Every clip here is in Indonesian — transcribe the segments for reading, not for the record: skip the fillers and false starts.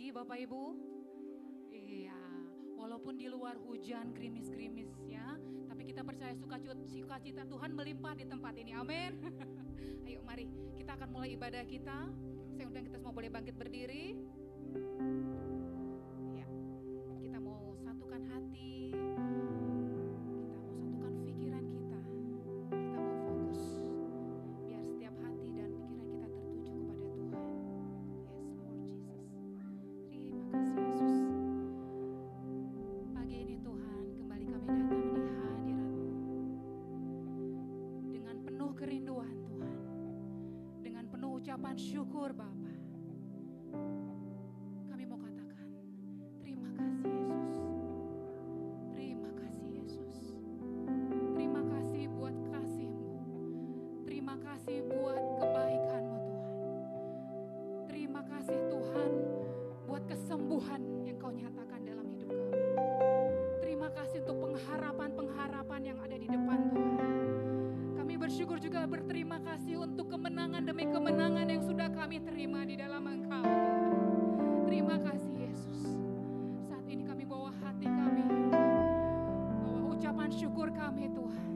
pagi Bapak Ibu. Iya, walaupun di luar hujan gerimis-gerimis ya, tapi kita percaya sukacita Tuhan melimpah di tempat ini. Amin. Ayo mari kita akan mulai ibadah kita. Saya undang kita semua boleh bangkit berdiri. Ya, kita mau satukan hati, kita mau satukan pikiran kita. Kita mau fokus biar setiap hati dan pikiran kita tertuju kepada Tuhan. Yes Lord Jesus. Terima kasih Yesus. Pagi ini Tuhan, kembali kami datang di hadirat-Mu dengan penuh kerinduan Tuhan, dengan penuh ucapan syukur Bapa. Kami mau katakan terima kasih Yesus. Terima kasih Yesus. Terima kasih buat kasih-Mu. Terima kasih buat kebaikan-Mu Tuhan. Terima kasih Tuhan buat kesembuhan yang Kau nyatakan dalam hidup kami. Terima kasih untuk pengharapan-pengharapan yang ada di depan Tuhan. Kami bersyukur juga berterima kasih untuk kemenangan demi kemenangan yang sudah kami terima di dalam Engkau Tuhan. Terima kasih Yesus. Saat ini kami bawa hati kami, bawa ucapan syukur kami Tuhan.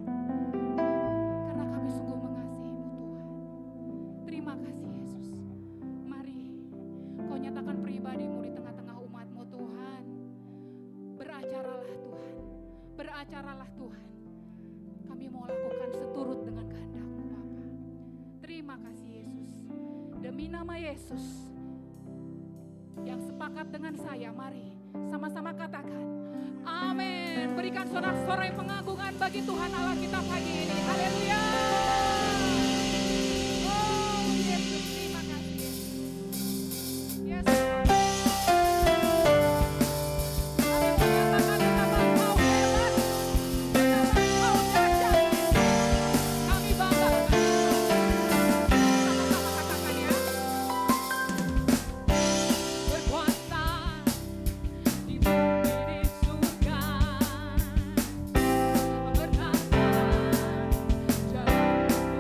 Karena kami sungguh mengasihi-Mu Tuhan. Terima kasih Yesus. Mari Kau nyatakan pribadi-Mu di tengah-tengah umat-Mu Tuhan. Beracaralah Tuhan. Beracaralah Tuhan. Kami mau lakukan seturut dengan kehendak-Mu Bapa. Terima kasih Yesus. Demi nama Yesus yang sepakat dengan saya, mari sama-sama katakan amin. Berikan sorak-sorai pengagungan bagi Tuhan Allah kita pagi ini. Haleluya. Oh Yesus, terima kasih Yesus. Yes Lord. Kami menyatakan betapa Engkau hebat, betapa Engkau dahsyat. Kami bangga dengan Engkau. Sama-sama katakan ya. Berkuasa di bumi di surga, berkata jalan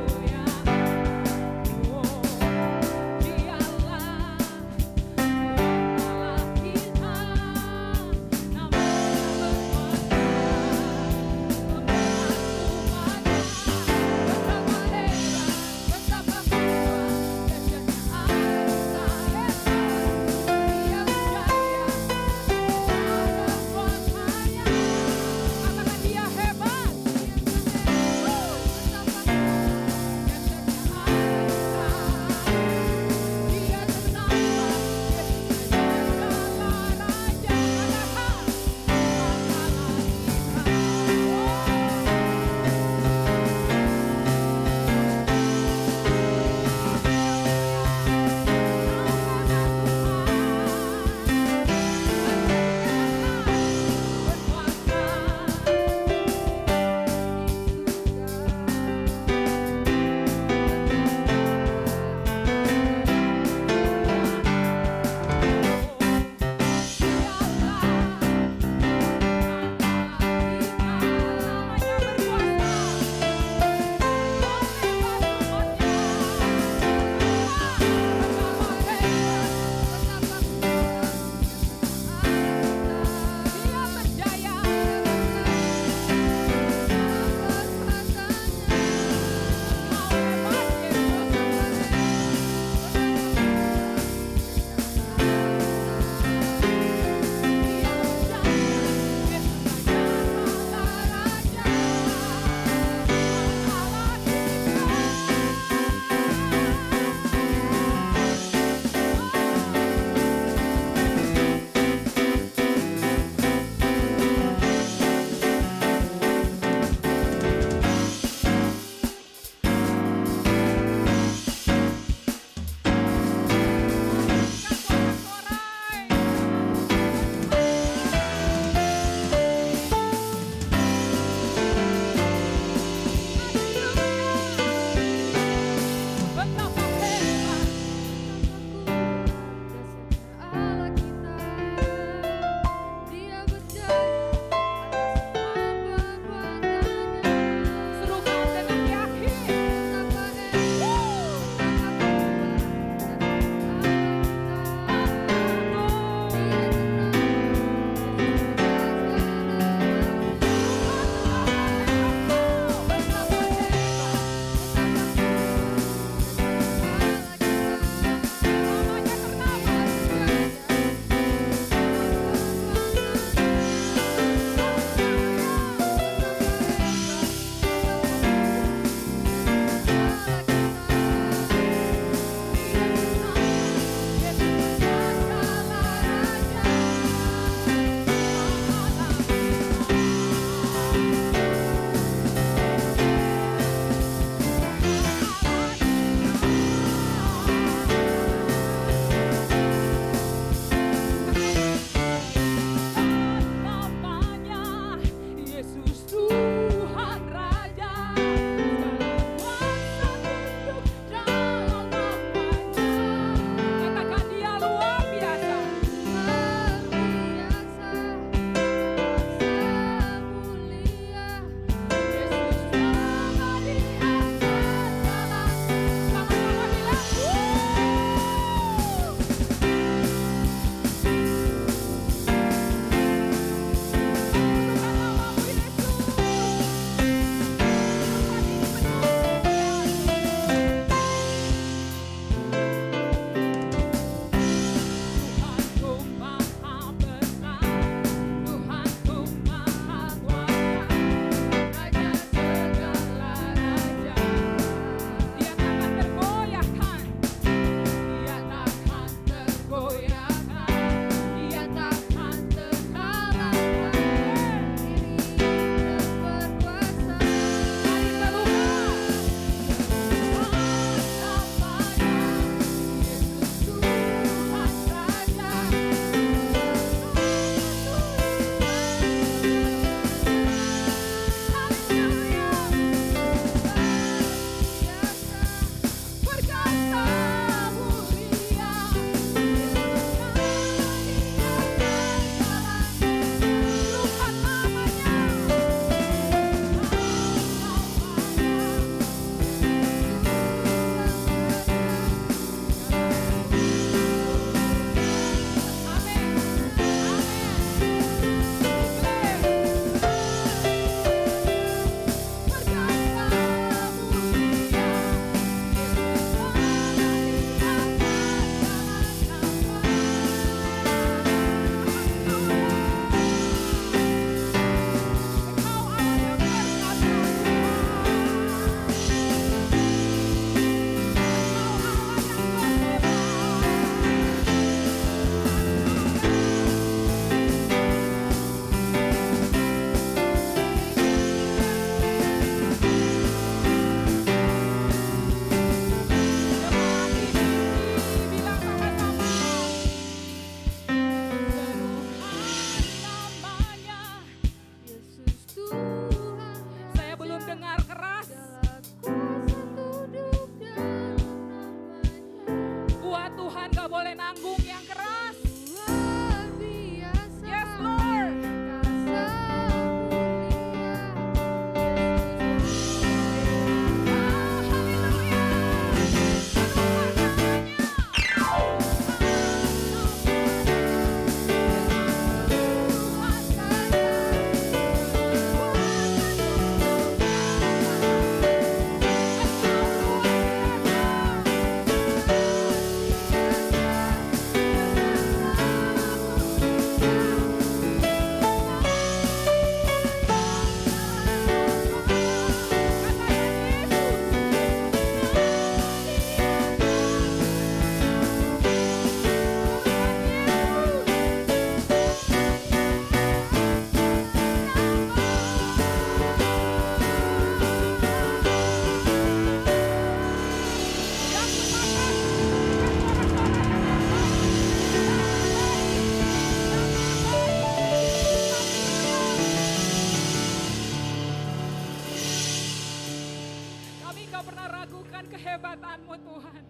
nggak pernah ragukan kehebatanmu Tuhan.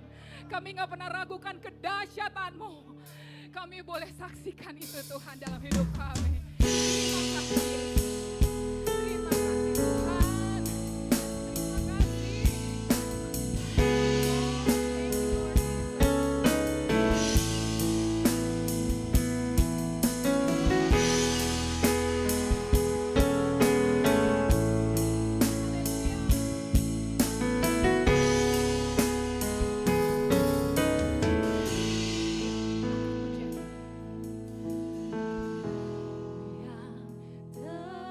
Kami nggak pernah ragukan kedahsyatanmu. Kami boleh saksikan itu Tuhan dalam hidup kami. Terima kasih Yesus. Terima kasih Tuhan. Terima kasih. Thank you Lord Jesus. Yang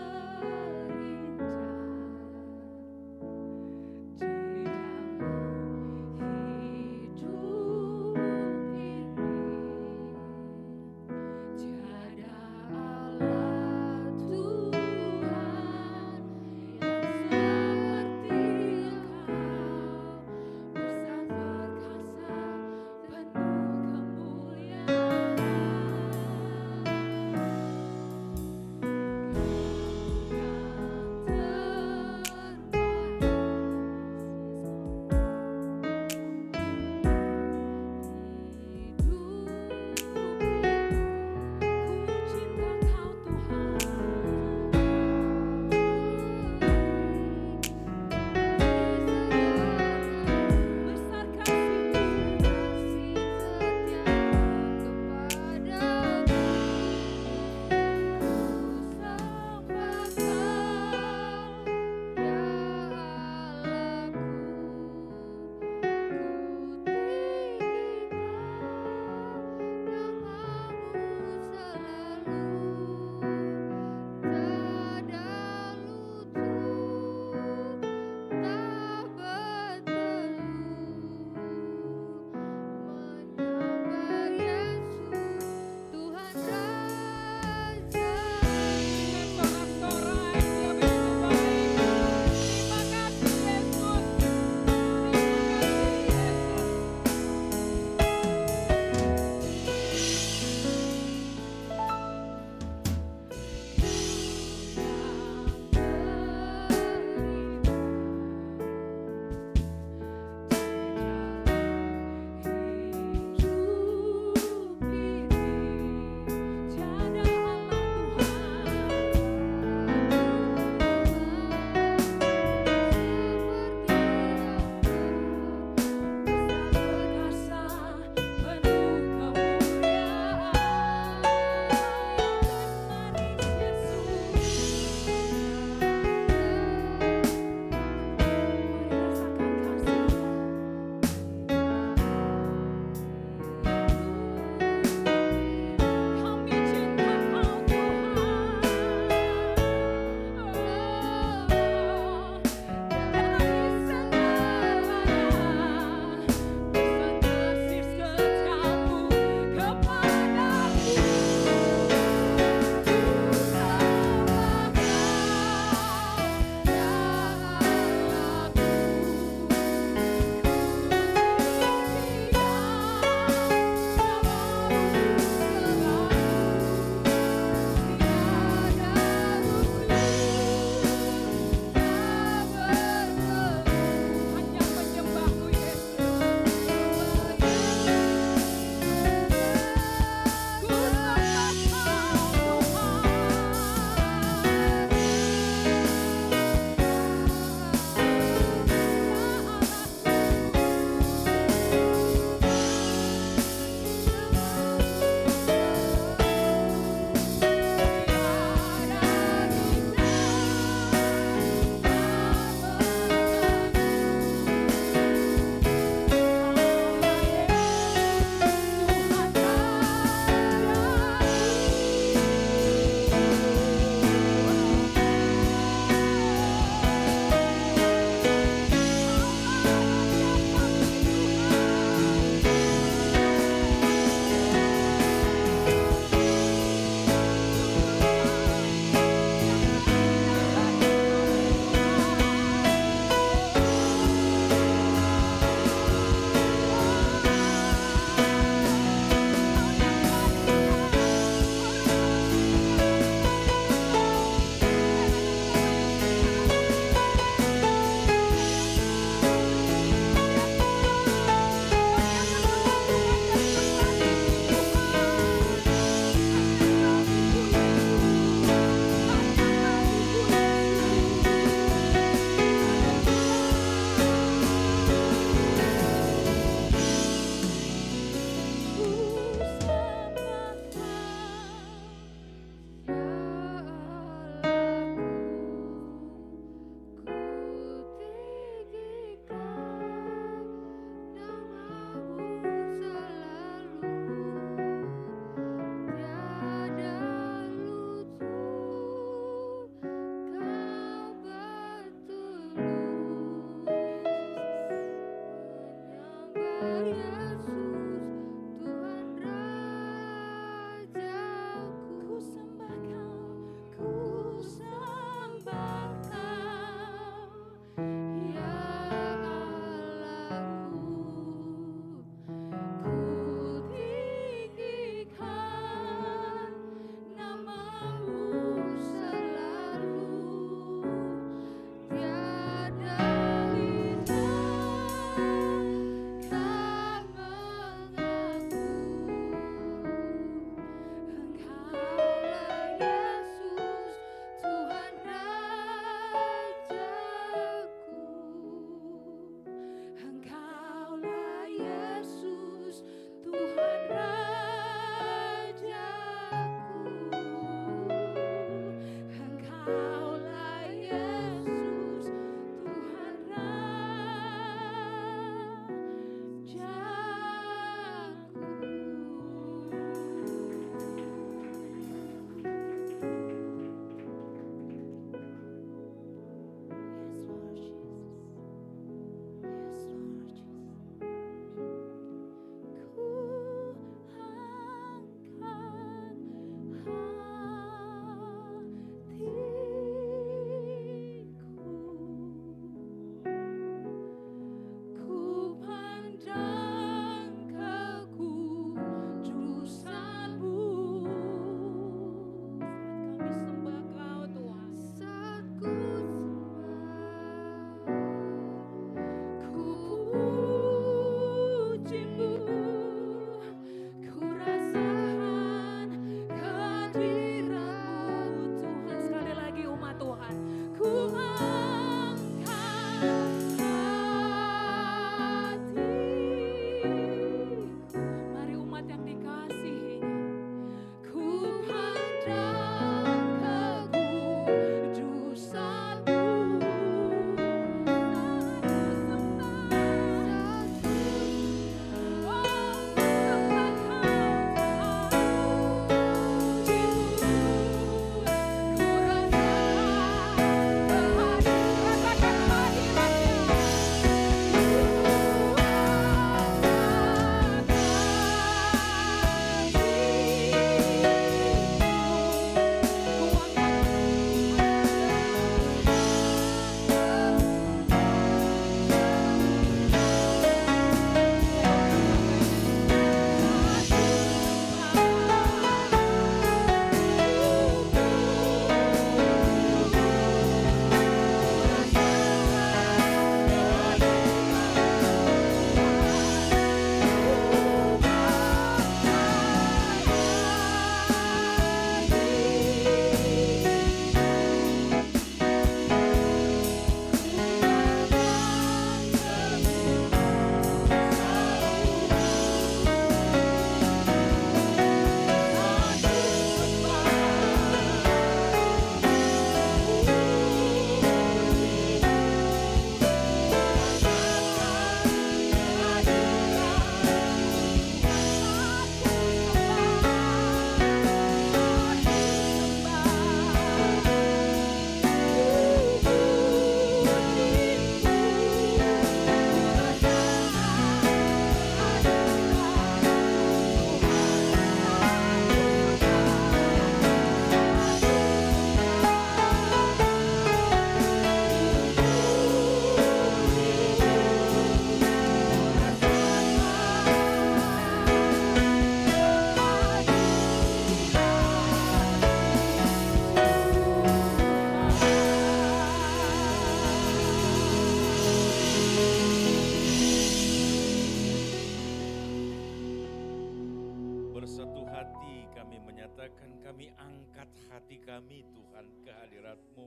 menyatakan kami angkat hati kami Tuhan ke hadirat-Mu.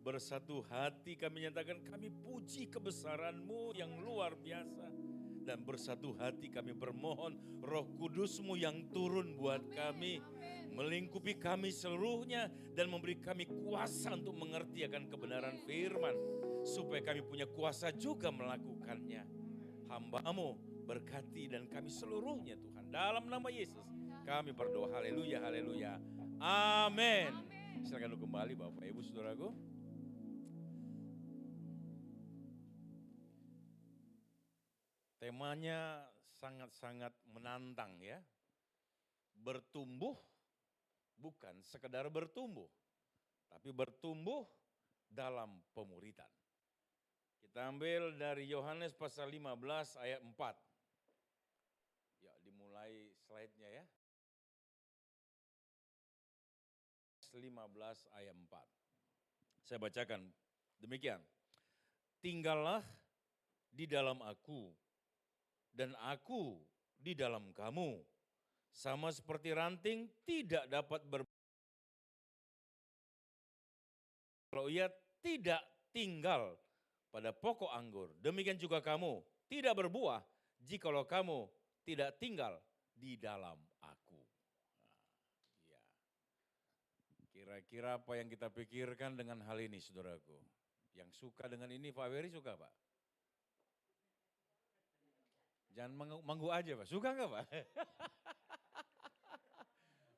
Bersatu hati kami nyatakan kami puji kebesaran-Mu yang luar biasa. Dan bersatu hati kami bermohon Roh Kudus-Mu yang turun buat kami. Melingkupi kami seluruhnya dan memberi kami kuasa untuk mengerti akan kebenaran firman. Supaya kami punya kuasa juga melakukannya. Hamba-Mu berkati dan kami seluruhnya Tuhan. Dalam nama Yesus kami berdoa, haleluya, haleluya. Amin. Silakan kembali Bapak Ibu Saudaraku. Temanya sangat-sangat menantang ya. Bertumbuh bukan sekedar bertumbuh, tapi bertumbuh dalam pemuritan. Kita ambil dari Yohanes pasal 15 ayat 4. Ya, dimulai slide-nya ya. 15 ayat 4. Saya bacakan demikian. Tinggallah di dalam aku dan aku di dalam kamu. Sama seperti ranting tidak dapat kalau ia tidak tinggal pada pokok anggur. Demikian juga kamu tidak berbuah jikalau kamu tidak tinggal di dalam aku. Nah, ya. Kira-kira apa yang kita pikirkan dengan hal ini saudaraku? Yang suka dengan ini Pak Wery suka Pak? Jangan manggu aja Pak, suka nggak Pak?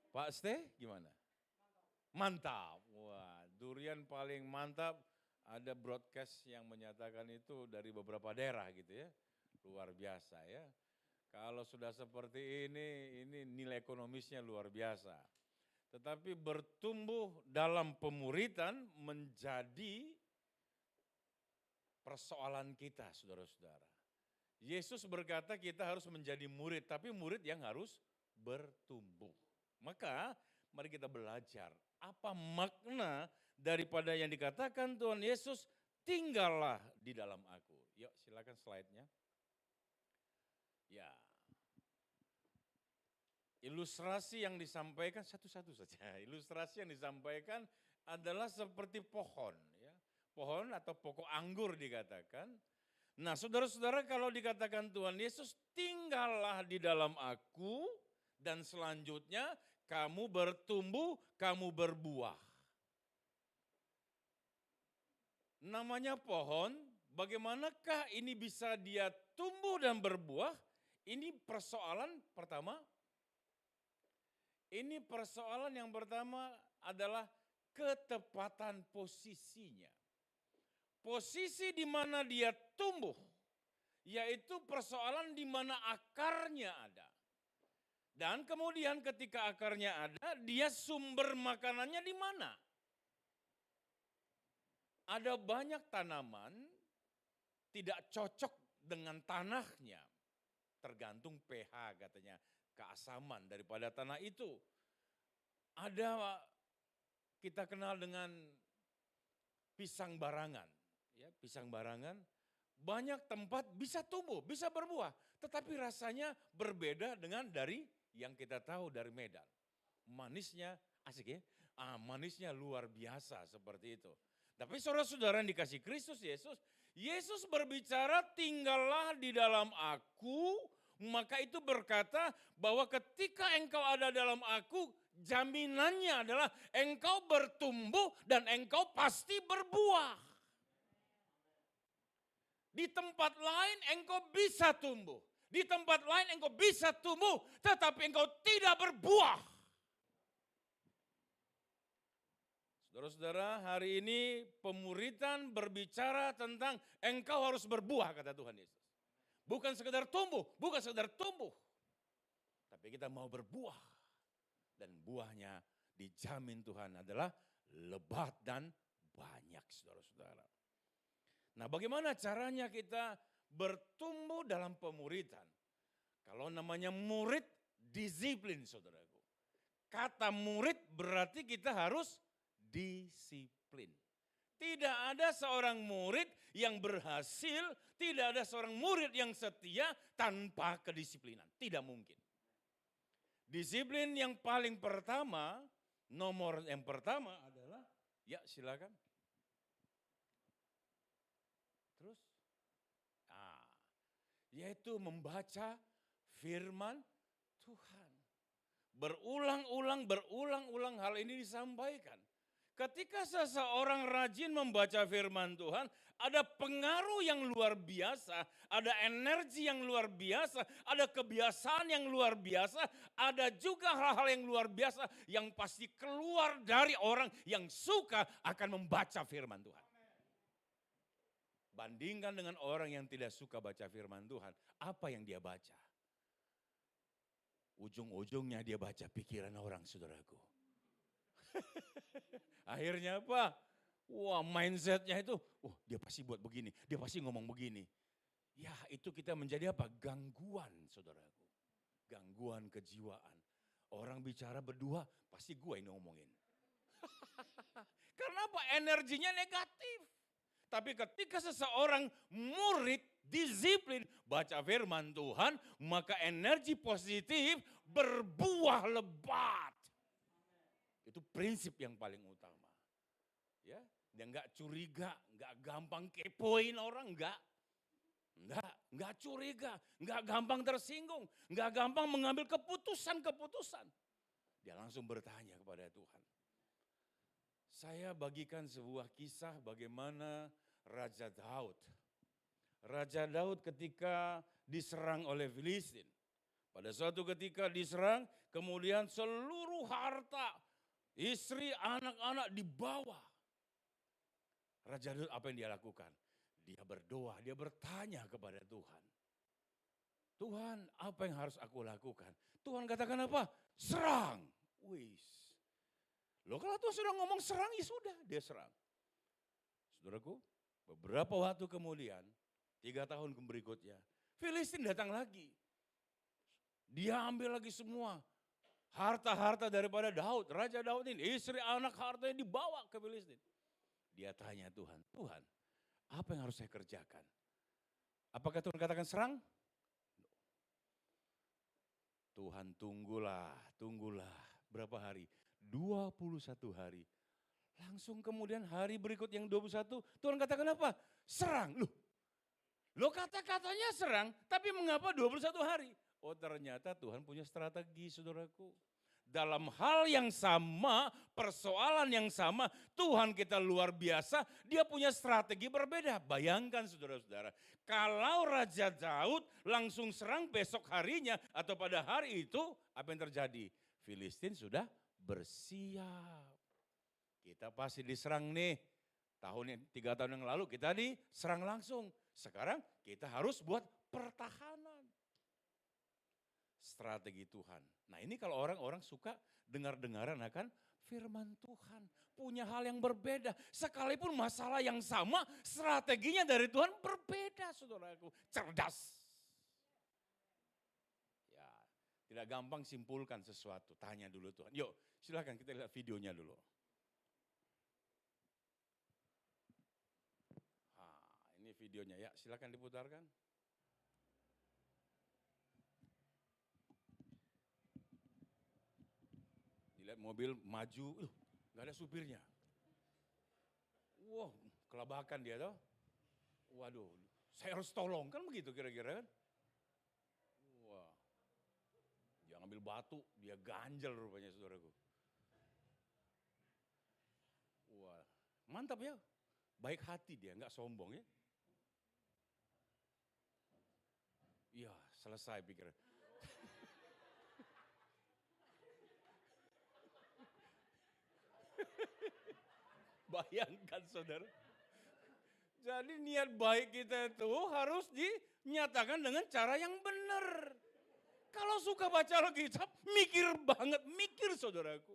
Pak Ste gimana? Mantap, wah durian paling mantap. Ada broadcast yang menyatakan itu dari beberapa daerah gitu ya. Luar biasa ya. Kalau sudah seperti ini nilai ekonomisnya luar biasa. Tetapi bertumbuh dalam pemuritan menjadi persoalan kita saudara-saudara. Yesus berkata kita harus menjadi murid, tapi murid yang harus bertumbuh. Maka mari kita belajar apa makna daripada yang dikatakan Tuhan Yesus, tinggallah di dalam aku. Yuk silakan slide-nya. Ya. Ilustrasi yang disampaikan satu-satu saja. Ilustrasi yang disampaikan adalah seperti pohon, ya. Pohon atau pokok anggur dikatakan. Nah, saudara-saudara kalau dikatakan Tuhan Yesus, tinggallah di dalam aku dan selanjutnya kamu bertumbuh, kamu berbuah. Namanya pohon, bagaimanakah ini bisa dia tumbuh dan berbuah? Ini persoalan pertama. Ini persoalan yang pertama adalah ketepatan posisinya. Posisi di mana dia tumbuh, yaitu persoalan di mana akarnya ada. Dan kemudian ketika akarnya ada, dia sumber makanannya di mana? Ada banyak tanaman tidak cocok dengan tanahnya. Tergantung pH katanya, keasaman daripada tanah itu. Ada kita kenal dengan pisang barangan. Ya, pisang barangan banyak tempat bisa tumbuh, bisa berbuah. Tetapi rasanya berbeda dengan dari yang kita tahu dari Medan. Manisnya asik ya, manisnya luar biasa seperti itu. Tapi saudara-saudara yang dikasih Kristus Yesus, Yesus berbicara tinggallah di dalam aku, maka itu berkata bahwa ketika engkau ada dalam aku, jaminannya adalah engkau bertumbuh dan engkau pasti berbuah. Di tempat lain engkau bisa tumbuh, di tempat lain engkau bisa tumbuh, tetapi engkau tidak berbuah. Saudara-saudara, hari ini pemuritan berbicara tentang engkau harus berbuah, kata Tuhan Yesus. Bukan sekedar tumbuh, bukan sekedar tumbuh. Tapi kita mau berbuah. Dan buahnya dijamin Tuhan adalah lebat dan banyak, saudara-saudara. Nah, bagaimana caranya kita bertumbuh dalam pemuritan? Kalau namanya murid, disiplin, saudaraku. Kata murid berarti kita harus disiplin. Tidak ada seorang murid yang berhasil, tidak ada seorang murid yang setia tanpa kedisiplinan. Tidak mungkin. Disiplin yang paling pertama, nomor yang pertama adalah, ya silakan. Terus, yaitu membaca firman Tuhan. Berulang-ulang hal ini disampaikan. Ketika seseorang rajin membaca firman Tuhan, ada pengaruh yang luar biasa, ada energi yang luar biasa, ada kebiasaan yang luar biasa, ada juga hal-hal yang luar biasa yang pasti keluar dari orang yang suka akan membaca firman Tuhan. Bandingkan dengan orang yang tidak suka baca firman Tuhan, apa yang dia baca? Ujung-ujungnya dia baca pikiran orang, saudaraku. Akhirnya apa? Wah, mindsetnya itu, dia pasti buat begini, dia pasti ngomong begini. Ya, itu kita menjadi apa? Gangguan, saudaraku. Gangguan kejiwaan. Orang bicara berdua, pasti gue yang ngomongin. Karena apa? Energinya negatif. Tapi ketika seseorang murid, disiplin, baca firman Tuhan, maka energi positif berbuah lebat. Itu prinsip yang paling utama. Ya, dia nggak curiga, nggak gampang kepoin orang, nggak curiga, nggak gampang tersinggung, nggak gampang mengambil keputusan. Dia langsung bertanya kepada Tuhan. Saya bagikan sebuah kisah bagaimana Raja Daud. Raja Daud ketika diserang oleh Filistin. Pada suatu ketika diserang, kemudian seluruh harta, istri, anak-anak dibawa. Raja Daud apa yang dia lakukan? Dia berdoa, dia bertanya kepada Tuhan. Tuhan, apa yang harus aku lakukan? Tuhan katakan apa? Serang. Wis. Loh kalau Tuhan sudah ngomong serang, ya sudah, dia serang. Saudaraku, beberapa waktu kemudian, 3 tahun berikutnya, Filistin datang lagi. Dia ambil lagi semua harta-harta daripada Daud, Raja Daud ini, istri, anak, hartanya dibawa ke Filistin. Dia tanya Tuhan, Tuhan, apa yang harus saya kerjakan? Apakah Tuhan katakan serang? Tuhan tunggulah. Berapa hari? 21 hari. Langsung kemudian hari berikut yang 21, Tuhan katakan apa? Serang. Loh kata-katanya serang, tapi mengapa 21 hari? Oh ternyata Tuhan punya strategi, saudaraku. Dalam hal yang sama, persoalan yang sama, Tuhan kita luar biasa, dia punya strategi berbeda. Bayangkan saudara-saudara, kalau Raja Daud langsung serang besok harinya atau pada hari itu, apa yang terjadi? Filistin sudah bersiap. Kita pasti diserang nih. 3 tahun yang lalu kita diserang langsung. Sekarang kita harus buat pertahanan. Strategi Tuhan. Nah ini kalau orang-orang suka dengar-dengaran akan firman Tuhan. Punya hal yang berbeda. Sekalipun masalah yang sama, strateginya dari Tuhan berbeda, saudaraku. Cerdas. Ya, tidak gampang simpulkan sesuatu. Tanya dulu Tuhan. Yuk, silakan kita lihat videonya dulu. Ini videonya ya, silakan diputarkan. Dilihat mobil maju, nggak ada supirnya. Wah, kelabakan dia toh. Waduh, saya harus tolong, kan begitu kira-kira kan. Wah, dia ngambil batu, dia ganjel rupanya saudaraku. Wah, mantap ya, baik hati dia, nggak sombong ya. Iya, selesai pikir. Bayangkan saudara. Jadi niat baik kita itu harus dinyatakan dengan cara yang benar. Kalau suka baca Alkitab, mikir saudaraku.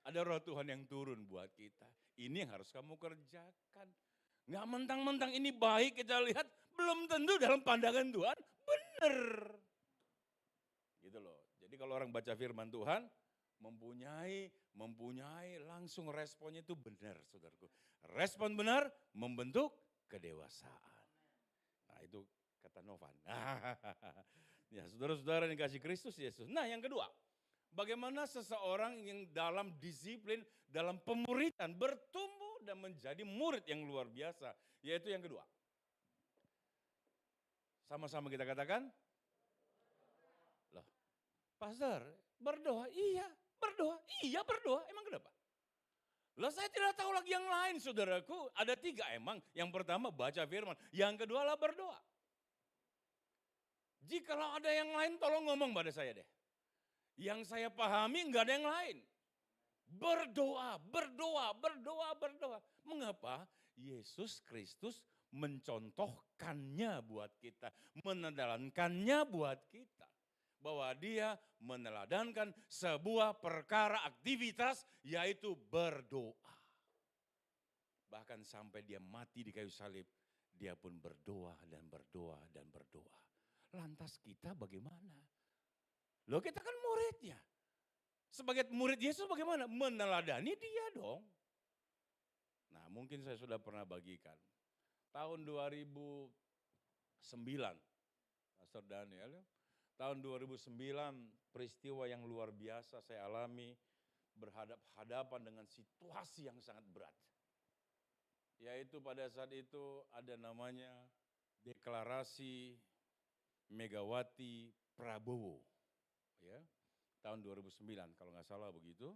Ada roh Tuhan yang turun buat kita. Ini yang harus kamu kerjakan. Nggak mentang-mentang ini baik kita lihat, belum tentu dalam pandangan Tuhan benar. Gitu loh. Jadi kalau orang baca firman Tuhan, mempunyai langsung responnya itu benar saudaraku. Respon benar membentuk kedewasaan. Nah itu kata Novan. Ya saudara-saudara yang kasih Kristus Yesus. Nah yang kedua, Bagaimana seseorang yang dalam disiplin, dalam pemuridan bertumbuh dan menjadi murid yang luar biasa. Yaitu yang kedua. Sama-sama kita katakan. Loh, Pastor, berdoa, iya berdoa, emang kenapa? Lah saya tidak tahu lagi yang lain saudaraku, ada 3 emang. Yang pertama baca firman, yang kedua lah berdoa. Jikalau ada yang lain tolong ngomong pada saya deh. Yang saya pahami enggak ada yang lain. Berdoa. Mengapa? Yesus Kristus mencontohkannya buat kita, meneladangkannya buat kita. Bahwa dia meneladankan sebuah perkara aktivitas yaitu berdoa. Bahkan sampai dia mati di kayu salib, dia pun berdoa dan berdoa dan berdoa. Lantas kita bagaimana? Loh kita kan muridnya. Sebagai murid Yesus bagaimana? Meneladani dia dong. Nah mungkin saya sudah pernah bagikan. Tahun 2009, Pastor Daniel, tahun 2009 peristiwa yang luar biasa saya alami, berhadapan dengan situasi yang sangat berat. Yaitu pada saat itu ada namanya deklarasi Megawati Prabowo. Ya, tahun 2009 kalau nggak salah begitu.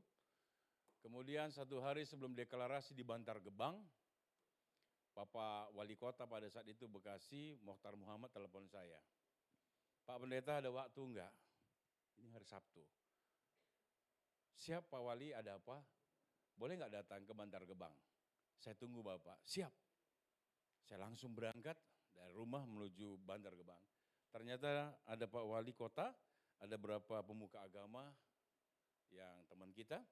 Kemudian 1 hari sebelum deklarasi di Bantar Gebang, Bapak Wali Kota pada saat itu Bekasi, Mokhtar Muhammad telepon saya. Pak Pendeta ada waktu enggak? Ini hari Sabtu. Siap Pak Wali, ada apa? Boleh enggak datang ke Bantar Gebang? Saya tunggu Bapak. Siap. Saya langsung berangkat dari rumah menuju Bantar Gebang. Ternyata ada Pak Wali Kota, ada beberapa pemuka agama yang teman kita.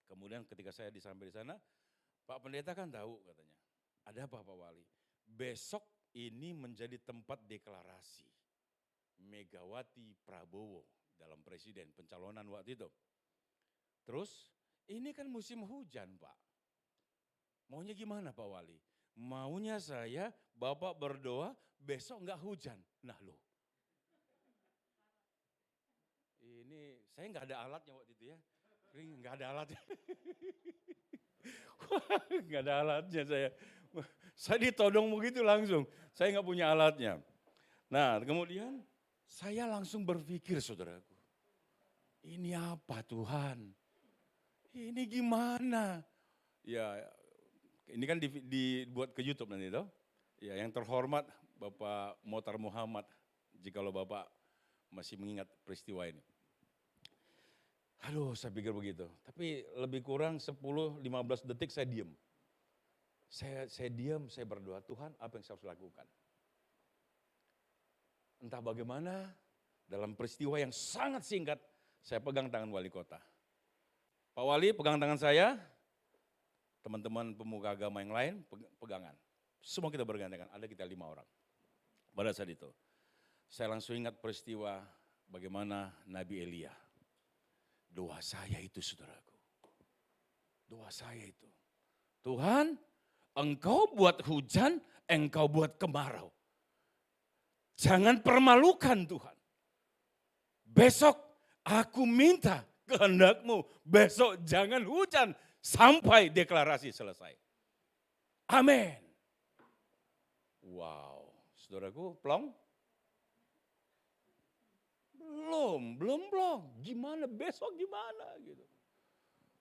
Kemudian ketika saya sampai di sana, Pak Pendeta kan tahu katanya. Ada apa Pak Wali? Besok ini menjadi tempat deklarasi Megawati Prabowo dalam presiden pencalonan waktu itu. Terus ini kan musim hujan Pak. Maunya gimana Pak Wali? Maunya saya Bapak berdoa besok enggak hujan. Nah loh. Ini saya enggak ada alatnya waktu itu ya. Enggak ada alatnya. Enggak ada alatnya saya. Saya ditodong begitu langsung. Saya enggak punya alatnya. Nah kemudian saya langsung berpikir saudaraku. Ini apa Tuhan? Ini gimana? Ya ini kan dibuat ke YouTube nanti toh. Ya yang terhormat Bapak Mokhtar Muhammad. Jikalau Bapak masih mengingat peristiwa ini. Aduh saya pikir begitu. Tapi lebih kurang 10-15 detik saya diam. Saya diam, saya berdoa, Tuhan apa yang saya harus lakukan? Entah bagaimana, dalam peristiwa yang sangat singkat, saya pegang tangan wali kota. Pak Wali pegang tangan saya, teman-teman pemuka agama yang lain pegangan. Semua kita bergandengan, ada kita 5 orang. Pada saat itu, saya langsung ingat peristiwa bagaimana Nabi Elia. Doa saya itu saudaraku, doa saya itu. Tuhan, Engkau buat hujan, Engkau buat kemarau. Jangan permalukan Tuhan. Besok aku minta kehendak-Mu, besok jangan hujan sampai deklarasi selesai. Amin. Wow, saudaraku, plong? Belum. Gimana besok gimana gitu.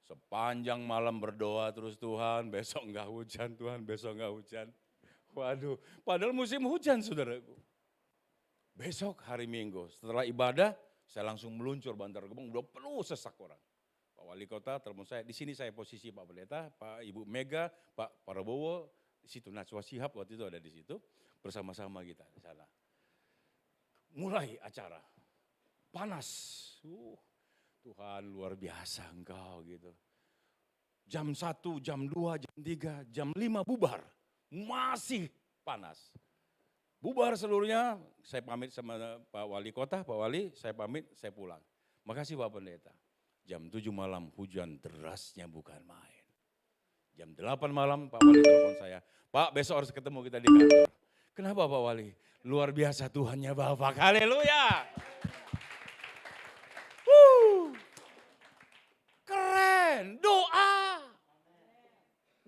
Sepanjang malam berdoa terus Tuhan, besok enggak hujan Tuhan, besok enggak hujan. Waduh, padahal musim hujan saudaraku. Besok hari Minggu, setelah ibadah, saya langsung meluncur Bantar Gebang, udah penuh sesak orang. Pak Wali Kota telepon saya, di sini saya posisi Pak Pendeta, Pak Ibu Mega, Pak Prabowo, di situ Najwa Shihab waktu itu ada di situ, bersama-sama kita di sana. Mulai acara, panas, Tuhan luar biasa Engkau gitu. Jam 1, jam 2, jam 3, jam 5 bubar, masih panas. Bubar seluruhnya, saya pamit sama Pak Wali Kota, Pak Wali, saya pamit, saya pulang. Makasih Pak Pendeta. Jam 7 malam hujan derasnya bukan main. Jam 8 malam Pak Wali telepon saya, Pak besok harus ketemu kita di kantor. Kenapa Pak Wali? Luar biasa Tuhannya Bapak, haleluya.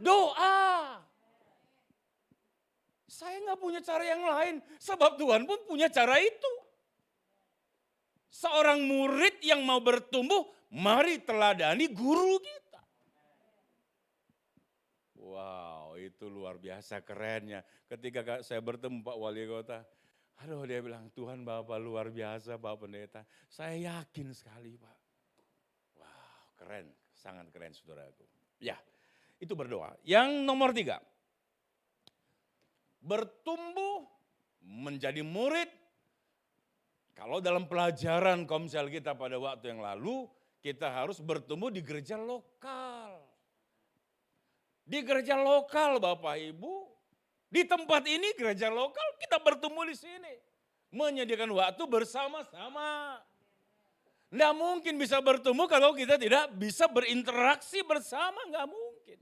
Doa. Saya nggak punya cara yang lain, sebab Tuhan pun punya cara itu. Seorang murid yang mau bertumbuh, mari teladani guru kita. Wow, itu luar biasa kerennya. Ketika saya bertemu Pak Wali Kota, aduh dia bilang, Tuhan Bapak luar biasa Pak Pendeta. Saya yakin sekali Pak. Wow, keren, sangat keren saudaraku. Ya, itu berdoa. Yang nomor 3, bertumbuh menjadi murid. Kalau dalam pelajaran komsel kita pada waktu yang lalu, kita harus bertumbuh di gereja lokal. Di gereja lokal Bapak Ibu, di tempat ini gereja lokal kita bertumbuh di sini. Menyediakan waktu bersama-sama. Nggak mungkin bisa bertumbuh kalau kita tidak bisa berinteraksi bersama, nggak mungkin.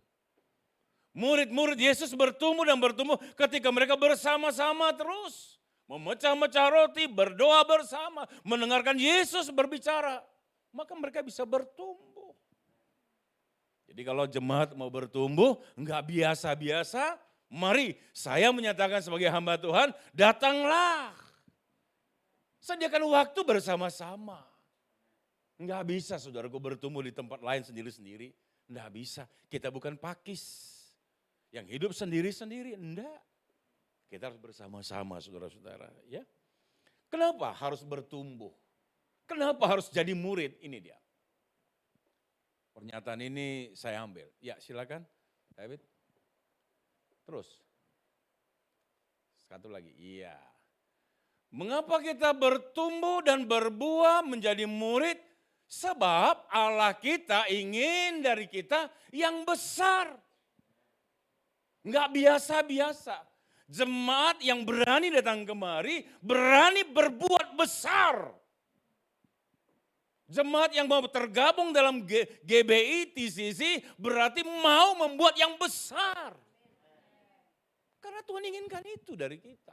Murid-murid Yesus bertumbuh dan bertumbuh ketika mereka bersama-sama terus. Memecah-mecah roti, berdoa bersama, mendengarkan Yesus berbicara. Maka mereka bisa bertumbuh. Jadi kalau jemaat mau bertumbuh, enggak biasa-biasa, mari saya menyatakan sebagai hamba Tuhan, datanglah. Sediakan waktu bersama-sama. Enggak bisa saudaraku bertumbuh di tempat lain sendiri-sendiri. Enggak bisa, kita bukan pakis. Yang hidup sendiri-sendiri, enggak. Kita harus bersama-sama saudara-saudara. Ya. Kenapa harus bertumbuh? Kenapa harus jadi murid? Ini dia. Pernyataan ini saya ambil. Ya silakan David. Terus. Satu lagi, iya. Mengapa kita bertumbuh dan berbuah menjadi murid? Sebab Allah kita ingin dari kita yang besar. Enggak biasa-biasa. Jemaat yang berani datang kemari, berani berbuat besar. Jemaat yang mau tergabung dalam GBI, TCC, berarti mau membuat yang besar. Karena Tuhan inginkan itu dari kita.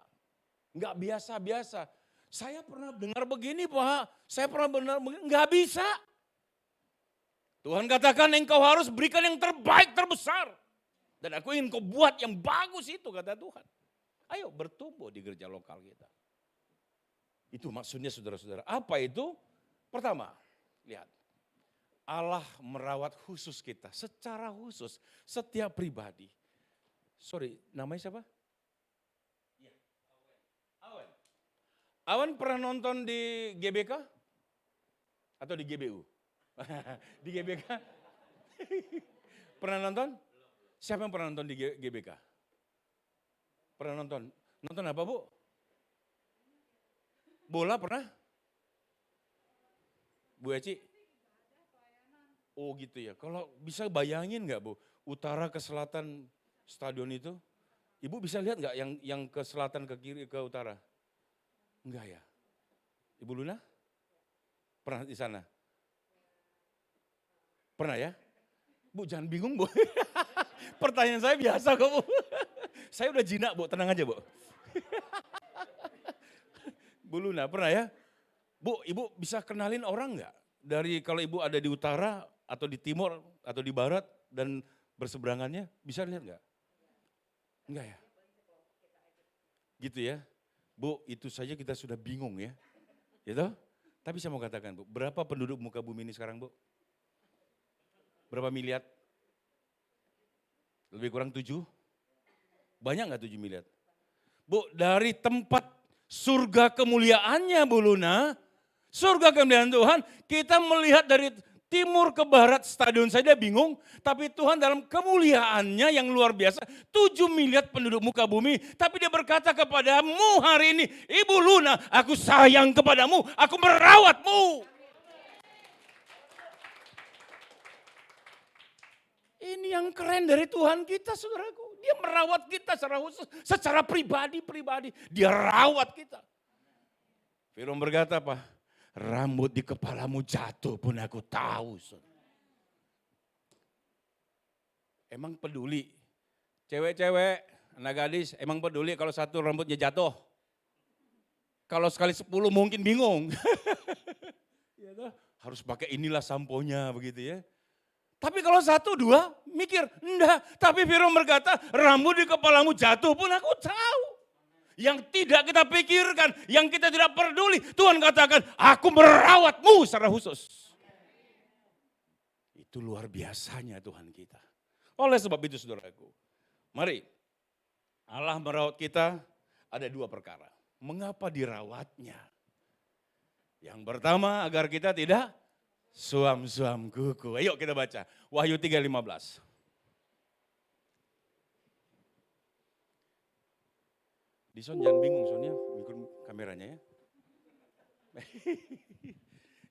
Enggak biasa-biasa. Saya pernah dengar begini Pak, saya pernah benar begini, enggak bisa. Tuhan katakan engkau harus berikan yang terbaik, terbesar. Dan aku ingin kau buat yang bagus itu, kata Tuhan. Ayo bertumbuh di gereja lokal kita. Itu maksudnya saudara-saudara. Apa itu? Pertama, lihat. Allah merawat khusus kita, secara khusus, setiap pribadi. Sorry, namanya siapa? Awan. Awan pernah nonton di GBK? Atau di GBU? Di GBK? Pernah nonton? Siapa yang pernah nonton di GBK? Pernah nonton? Nonton apa Bu? Bola pernah? Bu Eci? Oh gitu ya, kalau bisa bayangin nggak Bu, utara ke selatan stadion itu, Ibu bisa lihat nggak yang ke selatan, ke kiri, ke utara? Enggak ya? Ibu Luna? Pernah di sana? Pernah ya? Bu jangan bingung Bu, pertanyaan saya biasa kok Bu. Saya udah jinak Bu, tenang aja Bu. Bu Luna pernah ya? Bu, Ibu bisa kenalin orang nggak? Dari kalau Ibu ada di utara atau di timur atau di barat dan berseberangannya, bisa lihat nggak? Enggak ya? Gitu ya? Bu, itu saja kita sudah bingung ya. Gitu? Tapi saya mau katakan Bu, berapa penduduk muka bumi ini sekarang Bu? Berapa miliar? Lebih kurang 7? Banyak nggak 7 miliar? Bu, dari tempat surga kemuliaannya Bu Luna, surga kemuliaan Tuhan, kita melihat dari timur ke barat stadion saja bingung, tapi Tuhan dalam kemuliaannya yang luar biasa, 7 miliar penduduk muka bumi, tapi dia berkata kepadamu hari ini, Ibu Luna, aku sayang kepadamu, aku merawatmu. Ini yang keren dari Tuhan kita saudaraku. Dia merawat kita secara khusus, secara pribadi-pribadi. Dia rawat kita. Firman berkata apa? Rambut di kepalamu jatuh pun aku tahu. Saudara. Emang peduli? Cewek-cewek, anak gadis, emang peduli kalau satu rambutnya jatuh? Kalau sekali 10 mungkin bingung. Harus pakai inilah samponya begitu ya. Tapi kalau satu, dua, mikir, enggak. Tapi firman berkata, rambut di kepalamu jatuh pun aku tahu. Yang tidak kita pikirkan, yang kita tidak peduli. Tuhan katakan, aku merawatmu secara khusus. Itu luar biasanya Tuhan kita. Oleh sebab itu saudaraku, mari Allah merawat kita ada dua perkara. Mengapa dirawatnya? Yang pertama agar kita tidak suam-suam kuku. Ayo kita baca Wahyu 3:15. Dison jangan bingung Son ya, mikir kameranya ya.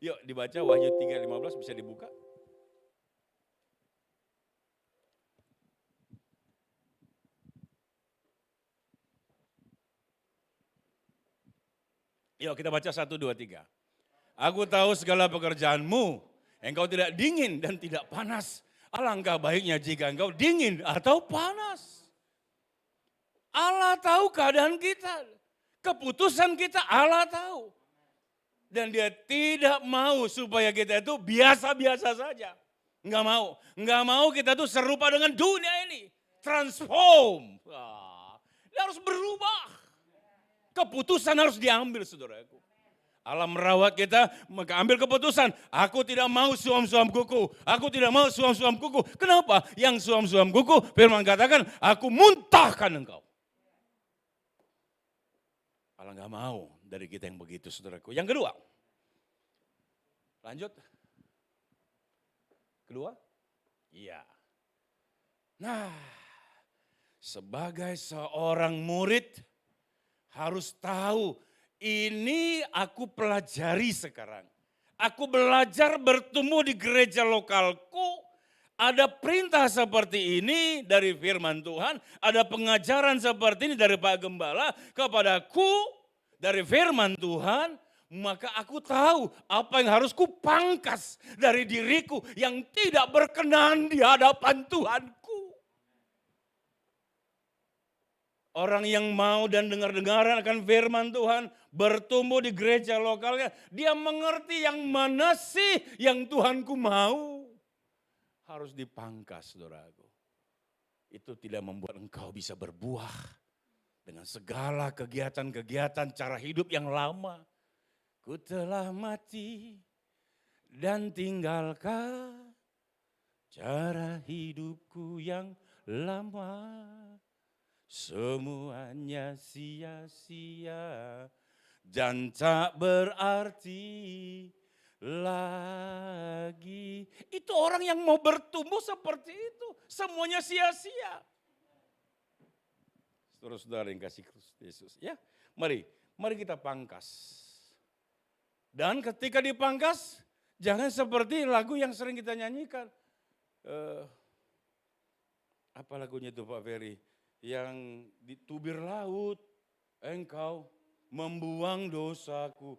Yuk dibaca Wahyu 3:15 bisa dibuka. Yuk kita baca 1, 2, 3. Aku tahu segala pekerjaanmu, engkau tidak dingin dan tidak panas. Alangkah baiknya jika engkau dingin atau panas. Allah tahu keadaan kita, keputusan kita Allah tahu. Dan dia tidak mau supaya kita itu biasa-biasa saja. Enggak mau kita tuh serupa dengan dunia ini. Transform. Dia harus berubah. Keputusan harus diambil saudaraku. Allah merawat kita, maka ambil keputusan. Aku tidak mau suam-suam kuku. Aku tidak mau suam-suam kuku. Kenapa? Yang suam-suam kuku, firman katakan, aku muntahkan engkau. Allah nggak mau dari kita yang begitu saudaraku. Yang kedua, lanjut. Kedua, iya. Nah, sebagai seorang murid, harus tahu, ini aku pelajari sekarang. Aku belajar bertumbuh di gereja lokalku. Ada perintah seperti ini dari firman Tuhan. Ada pengajaran seperti ini dari Pak Gembala kepadaku dari firman Tuhan. Maka aku tahu apa yang harus kupangkas dari diriku yang tidak berkenan di hadapan Tuhanku. Orang yang mau dan dengar-dengaran akan firman Tuhan, bertumbuh di gereja lokalnya, dia mengerti yang mana sih yang Tuhanku mau. Harus dipangkas, saudaraku. Itu tidak membuat engkau bisa berbuah dengan segala kegiatan-kegiatan cara hidup yang lama. Ku telah mati dan tinggalkan cara hidupku yang lama. Semuanya sia-sia dan tak berarti lagi. Itu orang yang mau bertumbuh seperti itu. Semuanya sia-sia. Saudara-saudara yang kasih Yesus. Ya, mari kita pangkas. Dan ketika dipangkas, jangan seperti lagu yang sering kita nyanyikan. Apa lagunya itu Pak Ferry? Yang di tubir laut, engkau membuang dosaku.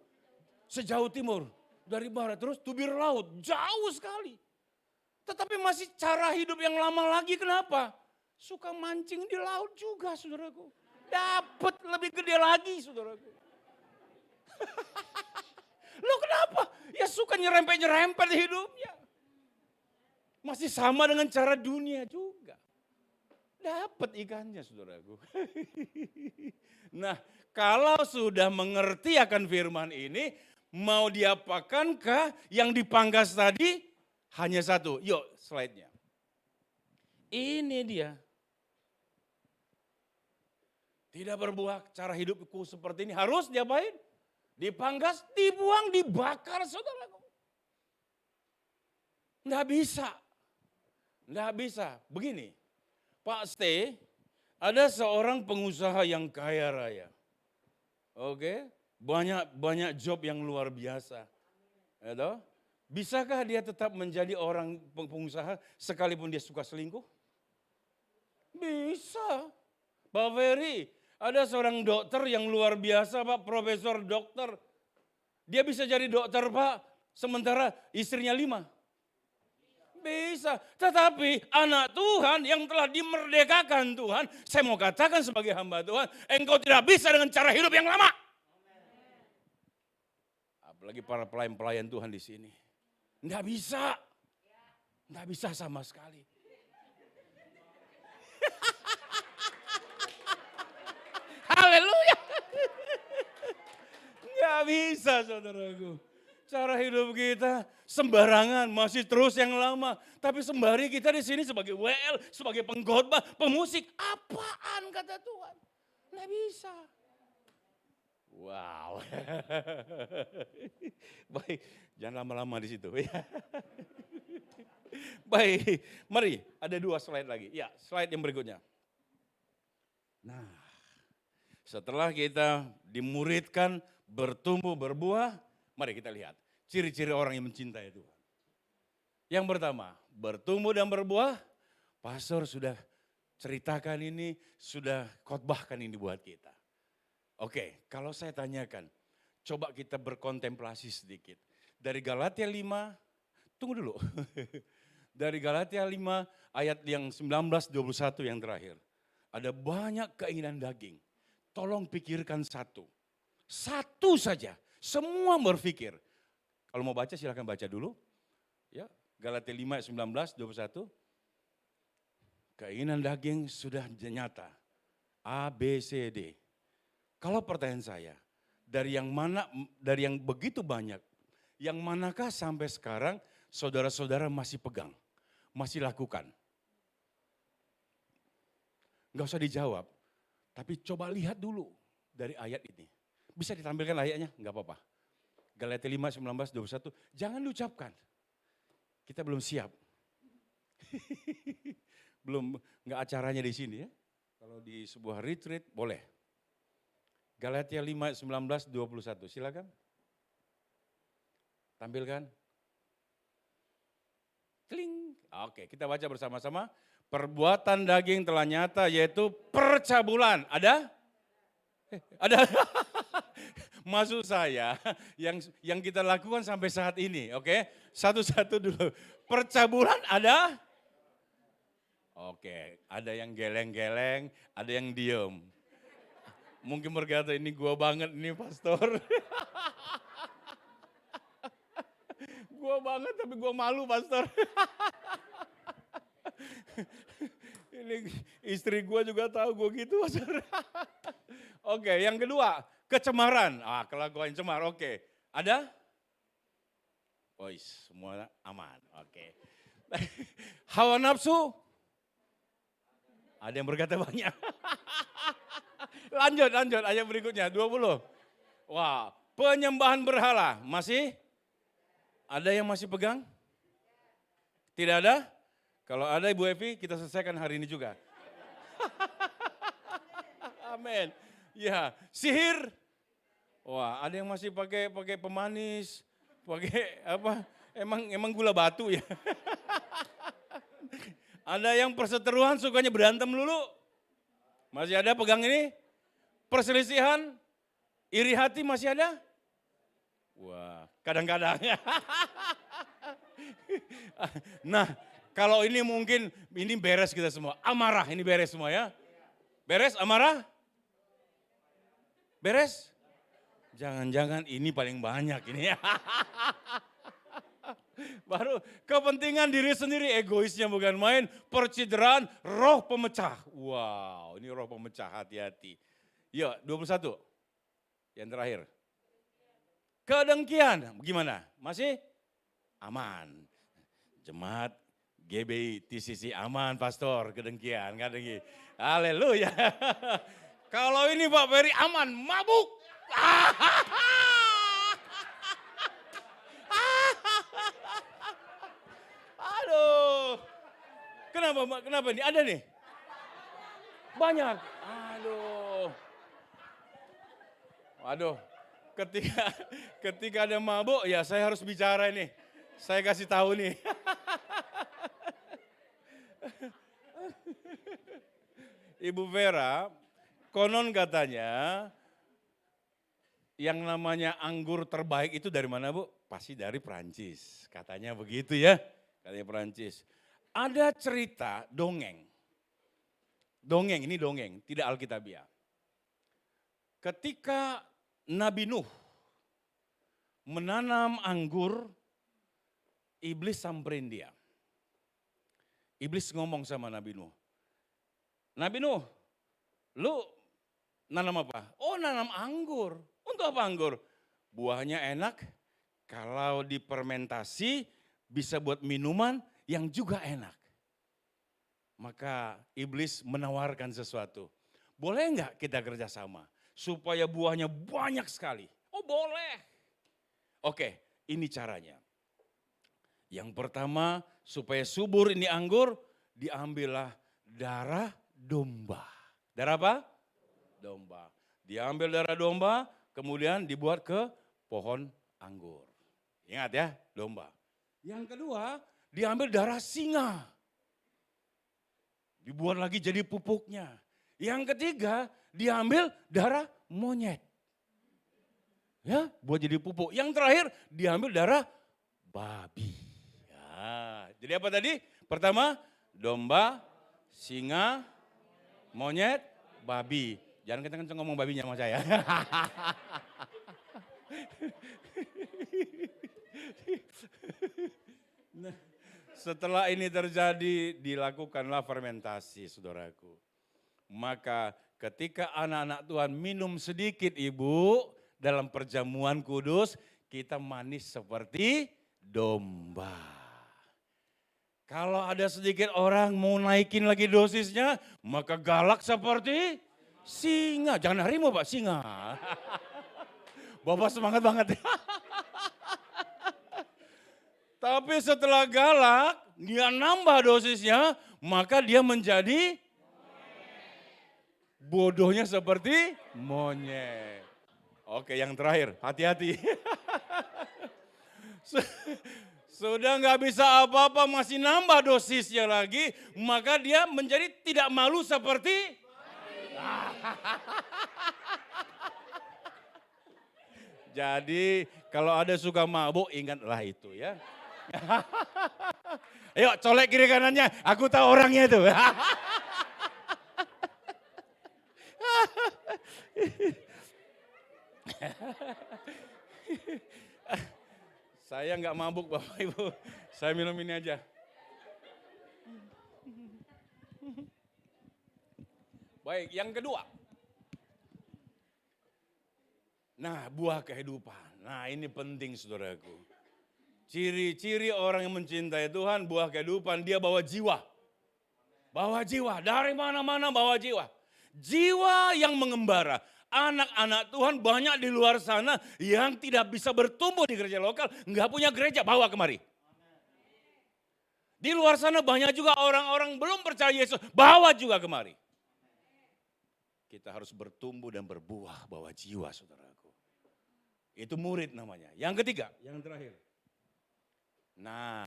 Sejauh timur, dari barat, terus tubir laut, jauh sekali. Tetapi masih cara hidup yang lama lagi, kenapa? Suka mancing di laut juga, saudaraku. Dapat lebih gede lagi, saudaraku. Lo kenapa? Ya suka nyerempet-nyerempet hidupnya. Masih sama dengan cara dunia juga. Dapat ikannya, saudaraku. Nah, kalau sudah mengerti akan firman ini, mau diapakankah yang dipangkas tadi? Hanya satu. Yuk, slide-nya. Ini dia. Tidak berbuah cara hidupku seperti ini. Harus diapain? Dipangkas, dibuang, dibakar, saudaraku. Nggak bisa. Nggak bisa. Begini. Pak Ste, ada seorang pengusaha yang kaya raya. Oke, banyak job yang luar biasa. Ya, bisakah dia tetap menjadi orang pengusaha sekalipun dia suka selingkuh? Bisa. Pak Ferry, ada seorang dokter yang luar biasa Pak, profesor dokter. Dia bisa jadi dokter Pak, sementara istrinya 5. Bisa, tetapi anak Tuhan yang telah dimerdekakan Tuhan, saya mau katakan sebagai hamba Tuhan, engkau tidak bisa dengan cara hidup yang lama. Apalagi para pelayan-pelayan Tuhan di sini. Enggak bisa. Nggak bisa sama sekali. Haleluya. Nggak bisa saudaraku. Cara hidup kita sembarangan, masih terus yang lama. Tapi sembari kita di sini sebagai WL, sebagai pengkhotbah, pemusik. Apaan kata Tuhan? Nggak bisa. Wow. Baik, jangan lama-lama di situ. Baik, mari ada 2 slide lagi. Ya, slide yang berikutnya. Nah, setelah kita dimuridkan, bertumbuh, berbuah, mari kita lihat ciri-ciri orang yang mencintai Tuhan. Yang pertama, bertumbuh dan berbuah. Pastor sudah ceritakan ini, sudah khotbahkan ini buat kita. Oke, kalau saya tanyakan, coba kita berkontemplasi sedikit. Dari Galatia 5, tunggu dulu. Dari Galatia 5 ayat yang 19-21 yang terakhir. Ada banyak keinginan daging. Tolong pikirkan satu. Satu saja. Semua berpikir. Kalau mau baca silakan baca dulu. Ya, Galatia 5 ayat 19-21. Keinginan daging sudah nyata. A, B, C, D. Kalau pertanyaan saya, dari yang begitu banyak, yang manakah sampai sekarang saudara-saudara masih pegang, masih lakukan? Enggak usah dijawab, tapi coba lihat dulu dari ayat ini. Bisa ditampilkan ayatnya? Enggak apa-apa. Galatia 5, 19, 21, jangan diucapkan. Kita belum siap. Belum, enggak acaranya di sini ya. Kalau di sebuah retreat boleh. Galatia 5, 19, 21, silakan. Tampilkan. Kling. Oke, kita baca bersama-sama. Perbuatan daging telah nyata yaitu percabulan. Ada? Ada. Maksud saya yang kita lakukan sampai saat ini, oke? Satu-satu dulu. Percabulan ada? Oke, ada yang geleng-geleng, ada yang diem. Mungkin berkata ini gua banget nih pastor. Gua banget tapi gua malu pastor. Ini istri gua juga tahu gua gitu pastor. Oke, yang kedua, kecemaran. Kelakuan cemar, oke. Ada? Semua aman, oke. Hawa nafsu? Ada yang berkata banyak. Lanjut, ayat berikutnya, 20. Wah, penyembahan berhala, masih? Ada yang masih pegang? Tidak ada? Kalau ada Ibu Evi, kita selesaikan hari ini juga. Amin. Ya, sihir. Wah, ada yang masih pakai pemanis, pakai apa? Emang gula batu ya. Ada yang perseteruan sukanya berantem dulu. Masih ada pegang ini? Perselisihan, iri hati masih ada? Wah, kadang-kadang. Nah, kalau ini mungkin ini beres kita semua. Amarah ini beres semua ya. Beres amarah? Beres? Jangan-jangan ini paling banyak ini ya. Baru kepentingan diri sendiri, egoisnya bukan main, percideraan, roh pemecah. Wow, ini roh pemecah, hati-hati. Yuk, 21. Yang terakhir. Kedengkian, gimana? Masih? Aman. Jemaat GBI TCC aman, pastor, kedengkian, kadengki. Haleluya. Kalau ini Pak Ferry aman, mabuk. Aduh. Kenapa nih? Ada nih? Banyak. Waduh. Ketika ada mabuk, ya saya harus bicara ini. Saya kasih tahu nih. Ibu Vera, konon katanya yang namanya anggur terbaik itu dari mana Bu? Pasti dari Perancis. Katanya begitu ya. Katanya Perancis. Ada cerita dongeng. Dongeng, ini dongeng, tidak Alkitabiah. Ketika Nabi Nuh menanam anggur, iblis samperin dia. Iblis ngomong sama Nabi Nuh. Nabi Nuh, lu nanam apa? Oh, nanam anggur. Untuk apa anggur? Buahnya enak, kalau difermentasi bisa buat minuman yang juga enak. Maka iblis menawarkan sesuatu. Boleh enggak kita kerjasama? Supaya buahnya banyak sekali. Oh boleh. Oke, ini caranya. Yang pertama, supaya subur ini anggur, diambillah darah domba. Darah apa? Domba. Diambil darah domba, kemudian dibuat ke pohon anggur. Ingat ya, domba. Yang kedua, diambil darah singa. Dibuat lagi jadi pupuknya. Yang ketiga, diambil darah monyet. Ya, buat jadi pupuk. Yang terakhir, diambil darah babi. Ya, jadi apa tadi? Pertama, domba, singa, monyet, babi. Jangan kenceng-kenceng ngomong babinya sama saya. Nah, setelah ini terjadi, dilakukanlah fermentasi, saudaraku. Maka ketika anak-anak Tuhan minum sedikit, Ibu, dalam perjamuan kudus, kita manis seperti domba. Kalau ada sedikit orang mau naikin lagi dosisnya, maka galak seperti singa. Jangan harimau Pak, singa. Bapak semangat banget. Tapi setelah galak, dia nambah dosisnya, maka dia menjadi bodohnya seperti monyet. Oke, yang terakhir, hati-hati. Sudah nggak bisa apa-apa, masih nambah dosisnya lagi, maka dia menjadi tidak malu seperti Jadi kalau ada suka mabuk, ingatlah itu ya. Ayo colek kiri kanannya, aku tahu orangnya itu. Saya nggak mabuk Bapak Ibu, saya minum ini aja. Baik, yang kedua. Nah, buah kehidupan. Nah, ini penting saudaraku. Ciri-ciri orang yang mencintai Tuhan, buah kehidupan, dia bawa jiwa. Bawa jiwa, dari mana-mana bawa jiwa. Jiwa yang mengembara. Anak-anak Tuhan banyak di luar sana yang tidak bisa bertumbuh di gereja lokal, nggak punya gereja, bawa kemari. Di luar sana banyak juga orang-orang belum percaya Yesus, bawa juga kemari. Kita harus bertumbuh dan berbuah, bawa jiwa saudaraku. Itu murid namanya. Yang ketiga, yang terakhir. Nah,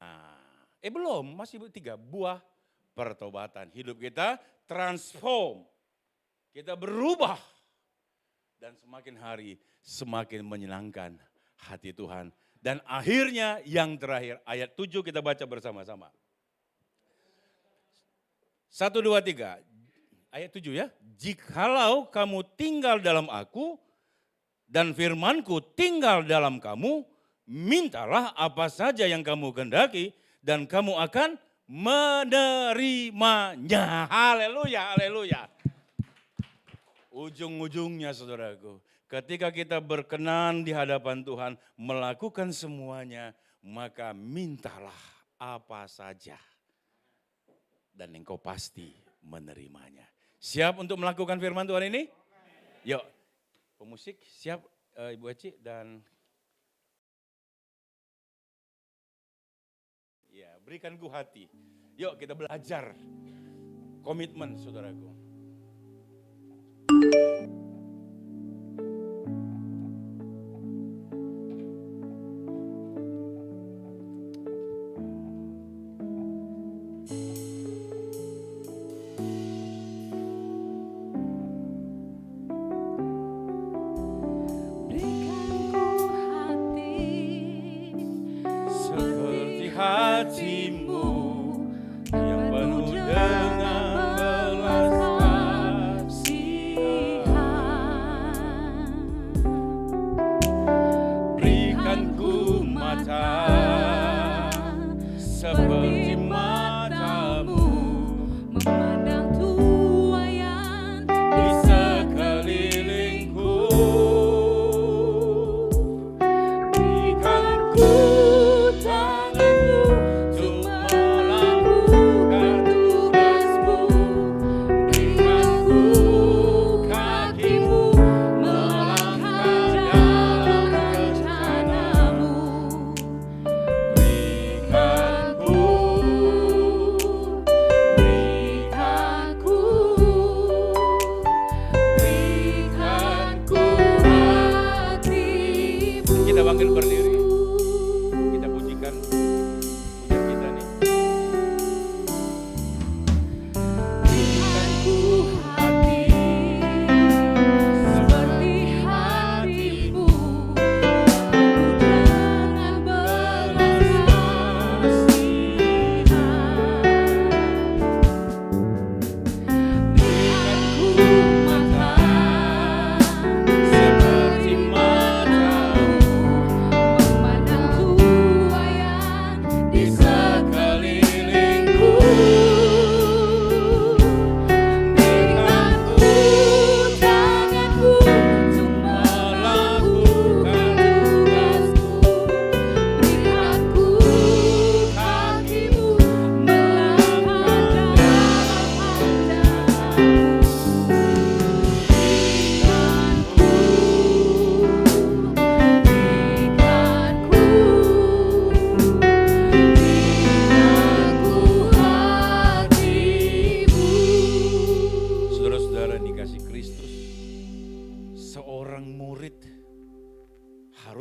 belum, masih tiga, buah pertobatan. Hidup kita transform, kita berubah. Dan semakin hari semakin menyenangkan hati Tuhan. Dan akhirnya yang terakhir, ayat 7 kita baca bersama-sama. 1, 2, 3, ayat 7 ya. Jikalau kamu tinggal dalam aku dan firmanku tinggal dalam kamu, mintalah apa saja yang kamu kehendaki dan kamu akan menerimanya. Haleluya, haleluya. Ujung-ujungnya saudaraku, ketika kita berkenan di hadapan Tuhan melakukan semuanya, maka mintalah apa saja dan engkau pasti menerimanya. Siap untuk melakukan firman Tuhan ini? Yuk, pemusik siap, Ibu Eci dan ya, berikan ku hati. Yuk kita belajar komitmen saudaraku. Hatimu yang penuh dengan belas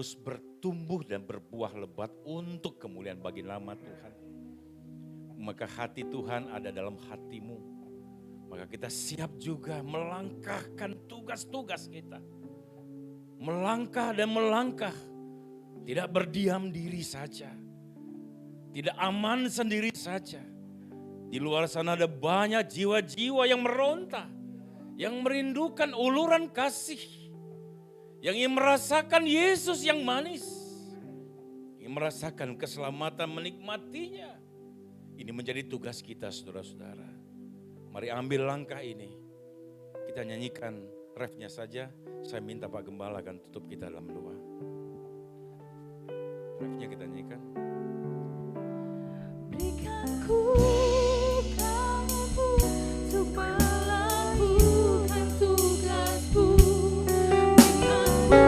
terus bertumbuh dan berbuah lebat untuk kemuliaan bagi nama Tuhan. Maka hati Tuhan ada dalam hatimu. Maka kita siap juga melangkahkan tugas-tugas kita. Melangkah dan melangkah. Tidak berdiam diri saja. Tidak aman sendiri saja. Di luar sana ada banyak jiwa-jiwa yang meronta. Yang merindukan uluran kasih. Yang ingin merasakan Yesus yang manis. Ingin merasakan keselamatan menikmatinya. Ini menjadi tugas kita saudara-saudara. Mari ambil langkah ini. Kita nyanyikan refnya saja. Saya minta Pak Gembala akan tutup kita dalam doa. Refnya kita nyanyikan. Berikan ku kamu untuk melakukan tugasmu. Berikan ku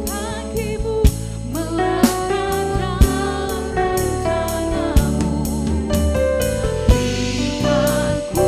kakimu melangkah dalam rencanamu. Berikan ku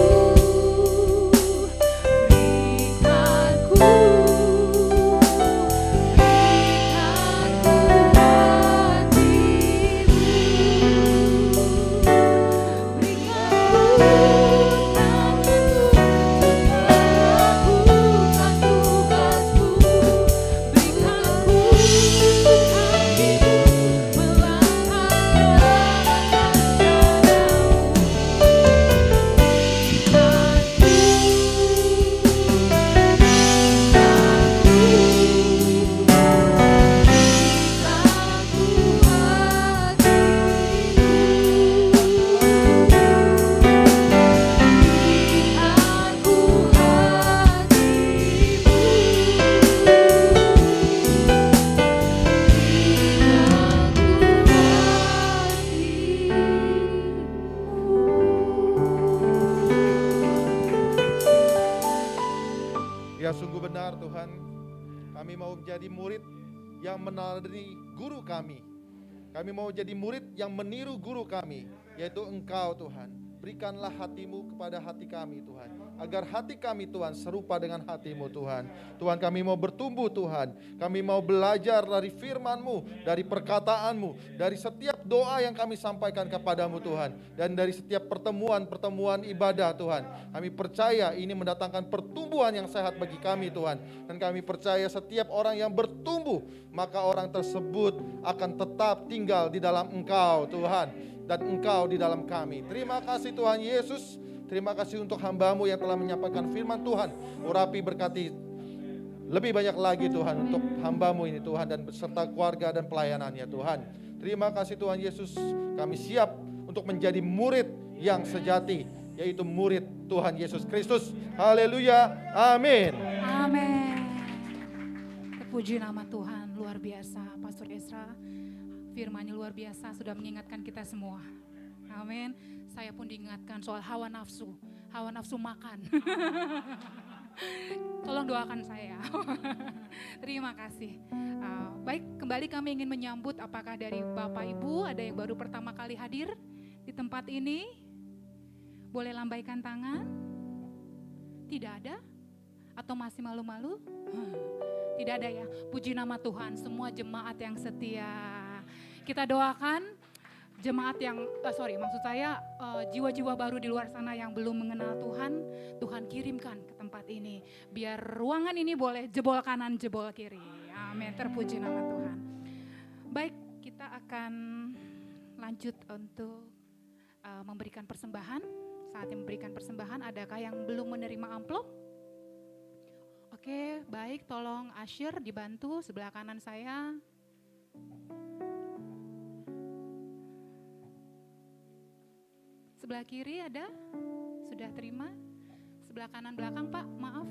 Ya sungguh benar Tuhan, kami mau menjadi murid yang meneladani guru kami. Kami mau jadi murid yang meniru guru kami, yaitu Engkau Tuhan. Berikanlah hatimu kepada hati kami Tuhan, agar hati kami Tuhan serupa dengan hatimu Tuhan. Tuhan kami mau bertumbuh Tuhan, kami mau belajar dari firman-Mu, dari perkataan-Mu, dari setiap doa yang kami sampaikan kepadamu Tuhan, dan dari setiap pertemuan-pertemuan ibadah Tuhan. Kami percaya ini mendatangkan pertumbuhan yang sehat bagi kami Tuhan, dan kami percaya setiap orang yang bertumbuh, maka orang tersebut akan tetap tinggal di dalam Engkau Tuhan, dan Engkau di dalam kami. Terima kasih Tuhan Yesus. Terima kasih untuk hamba-Mu yang telah menyampaikan firman Tuhan. Urapi berkati lebih banyak lagi Tuhan untuk hamba-Mu ini Tuhan, dan beserta keluarga dan pelayanannya Tuhan. Terima kasih Tuhan Yesus. Kami siap untuk menjadi murid yang sejati, yaitu murid Tuhan Yesus Kristus. Haleluya. Amin. Amin. Terpuji nama Tuhan, luar biasa. Pastor Ezra, firman-Nya luar biasa, sudah mengingatkan kita semua. Amin. Saya pun diingatkan soal hawa nafsu makan. Tolong doakan saya. Terima kasih. Baik, kembali kami ingin menyambut, apakah dari Bapak Ibu ada yang baru pertama kali hadir di tempat ini? Boleh lambaikan tangan? Tidak ada? Atau masih malu-malu? Tidak ada ya. Puji nama Tuhan, semua jemaat yang setia. Kita doakan jemaat yang, maksud saya jiwa-jiwa baru di luar sana yang belum mengenal Tuhan, Tuhan kirimkan ke tempat ini. Biar ruangan ini boleh jebol kanan, jebol kiri. Amin, terpuji nama Tuhan. Baik, kita akan lanjut untuk memberikan persembahan. Saat memberikan persembahan, adakah yang belum menerima amplop? Oke, baik, tolong Asher dibantu sebelah kanan saya. Sebelah kiri ada? Sudah terima? Sebelah kanan belakang Pak, maaf.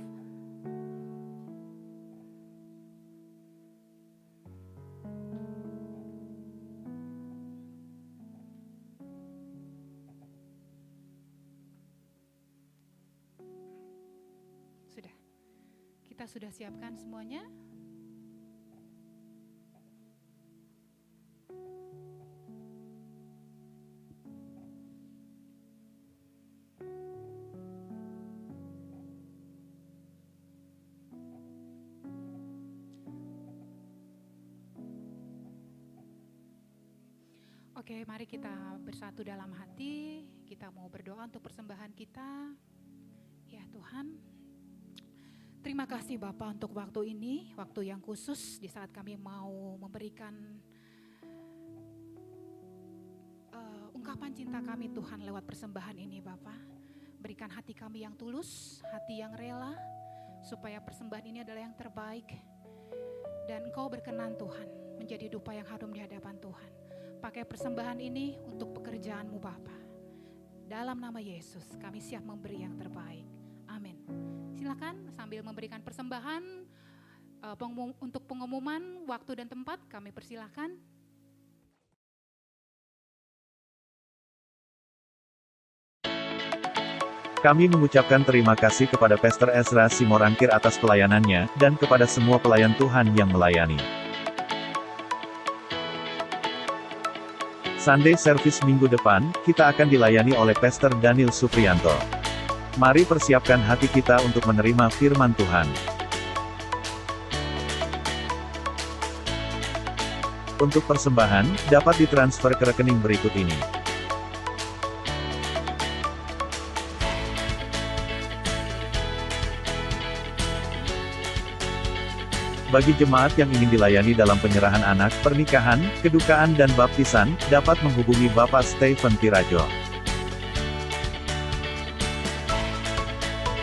Sudah. Kita sudah siapkan semuanya. Oke, mari kita bersatu dalam hati. Kita mau berdoa untuk persembahan kita. Ya Tuhan, terima kasih Bapak untuk waktu ini, waktu yang khusus di saat kami mau memberikan ungkapan cinta kami Tuhan lewat persembahan ini Bapak. Berikan hati kami yang tulus, hati yang rela, supaya persembahan ini adalah yang terbaik. Dan Engkau berkenan Tuhan, menjadi dupa yang harum di hadapan Tuhan. Pakai persembahan ini untuk pekerjaan-Mu Bapa. Dalam nama Yesus kami siap memberi yang terbaik. Amin. Silakan sambil memberikan persembahan untuk pengumuman waktu dan tempat kami persilahkan. Kami mengucapkan terima kasih kepada Pastor Ezra Simorangkir atas pelayanannya, dan kepada semua pelayan Tuhan yang melayani. Sunday service minggu depan, kita akan dilayani oleh Pastor Daniel Supriyanto. Mari persiapkan hati kita untuk menerima firman Tuhan. Untuk persembahan, dapat ditransfer ke rekening berikut ini. Bagi jemaat yang ingin dilayani dalam penyerahan anak, pernikahan, kedukaan dan baptisan, dapat menghubungi Bapak Stephen Tirajo.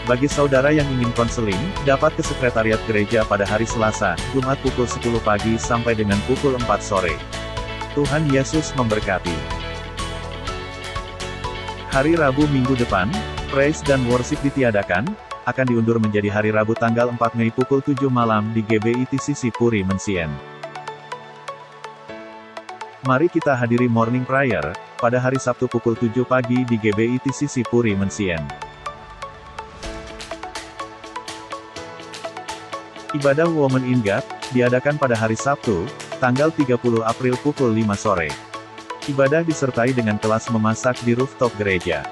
Bagi saudara yang ingin konseling, dapat ke sekretariat gereja pada hari Selasa, Jumat pukul 10 pagi sampai dengan pukul 4 sore. Tuhan Yesus memberkati. Hari Rabu minggu depan, praise dan worship ditiadakan, akan diundur menjadi hari Rabu tanggal 4 Mei pukul 7 malam di GBI TCC Puri Mensien. Mari kita hadiri morning prayer, pada hari Sabtu pukul 7 pagi di GBI TCC Puri Mensien. Ibadah Women in God, diadakan pada hari Sabtu, tanggal 30 April pukul 5 sore. Ibadah disertai dengan kelas memasak di rooftop gereja.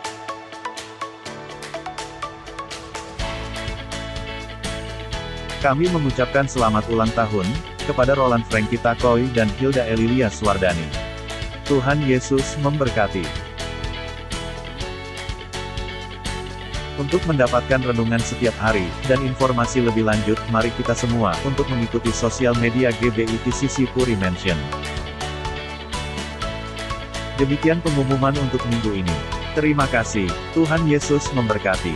Kami mengucapkan selamat ulang tahun, kepada Roland Frankie Takoy dan Hilda Elilia Swardani. Tuhan Yesus memberkati. Untuk mendapatkan renungan setiap hari, dan informasi lebih lanjut, mari kita semua, untuk mengikuti sosial media GBI TCC Puri Mansion. Demikian pengumuman untuk minggu ini. Terima kasih, Tuhan Yesus memberkati.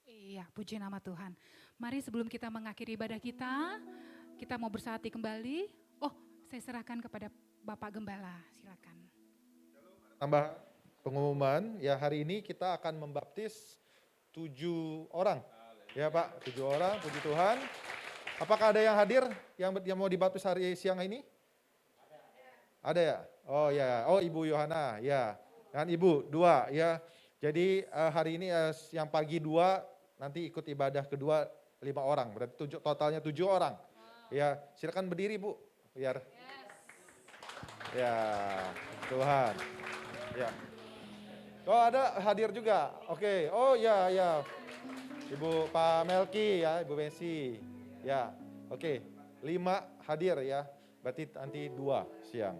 Iya, puji nama Tuhan. Mari sebelum kita mengakhiri ibadah kita mau bersatu kembali. Oh, saya serahkan kepada Bapak Gembala, silakan. Tambah pengumuman, ya hari ini kita akan membaptis 7 orang. Ya Pak, 7 orang, puji Tuhan. Apakah ada yang hadir yang mau dibaptis hari siang ini? Ada ya? Oh ya, oh Ibu Yohana, ya. Dan Ibu, 2 ya. Jadi hari ini yang pagi 2, nanti ikut ibadah kedua 5 orang, berarti totalnya 7 orang. Ya, silakan berdiri Bu, biar. Ya, Tuhan. Ya. Oh ada hadir juga, oke. Oh ya, ya. Ibu Pak Melki ya, Ibu Messi. Ya, oke. 5 hadir ya, berarti nanti 2 siang.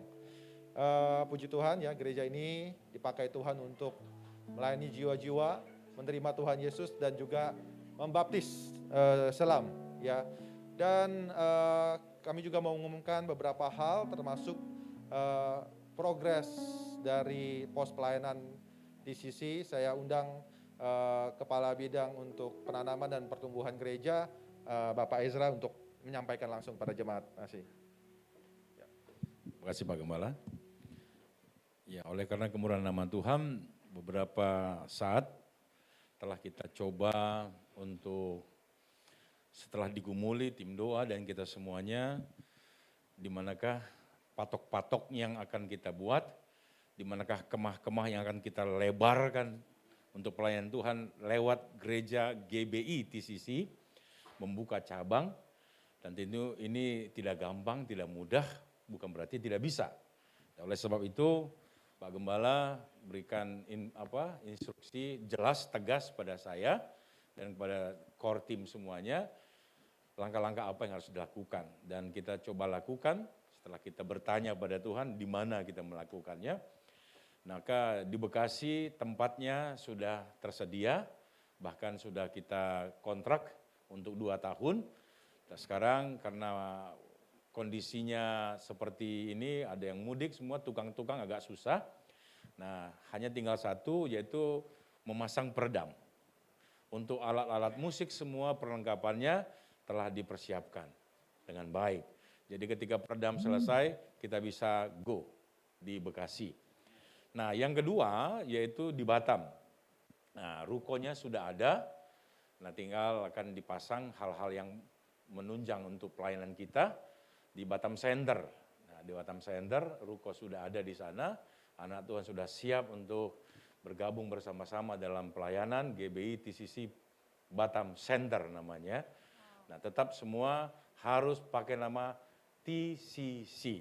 Puji Tuhan ya, gereja ini dipakai Tuhan untuk melayani jiwa-jiwa, menerima Tuhan Yesus dan juga membaptis selam ya. Dan kami juga mau mengumumkan beberapa hal termasuk progres dari pos pelayanan TCC. Saya undang Kepala Bidang untuk Penanaman dan Pertumbuhan Gereja, Bapak Ezra, untuk menyampaikan langsung pada jemaat. Terima kasih. Ya. Terima kasih Pak Gembala. Ya, oleh karena kemurahan nama Tuhan, beberapa saat telah kita coba untuk setelah digumuli tim doa dan kita semuanya, di manakah patok-patok yang akan kita buat, di manakah kemah-kemah yang akan kita lebarkan untuk pelayanan Tuhan lewat gereja GBI TCC, membuka cabang, dan tentu ini tidak gampang, tidak mudah, bukan berarti tidak bisa. Oleh sebab itu, Pak Gembala berikan instruksi jelas, tegas pada saya dan kepada core team semuanya, langkah-langkah apa yang harus dilakukan. Dan kita coba lakukan setelah kita bertanya pada Tuhan di mana kita melakukannya. Maka di Bekasi tempatnya sudah tersedia, bahkan sudah kita kontrak untuk 2 tahun. Nah, sekarang karena kondisinya seperti ini, ada yang mudik semua, tukang-tukang agak susah. Nah, hanya tinggal satu, yaitu memasang peredam. Untuk alat-alat musik semua perlengkapannya telah dipersiapkan dengan baik. Jadi ketika peredam selesai, kita bisa go di Bekasi. Nah, yang kedua yaitu di Batam. Nah, rukonya sudah ada. Nah, tinggal akan dipasang hal-hal yang menunjang untuk pelayanan kita di Batam Center. Nah, di Batam Center, ruko sudah ada di sana. Anak Tuhan sudah siap untuk bergabung bersama-sama dalam pelayanan GBI TCC Batam Center namanya. Nah, tetap semua harus pakai nama TCC.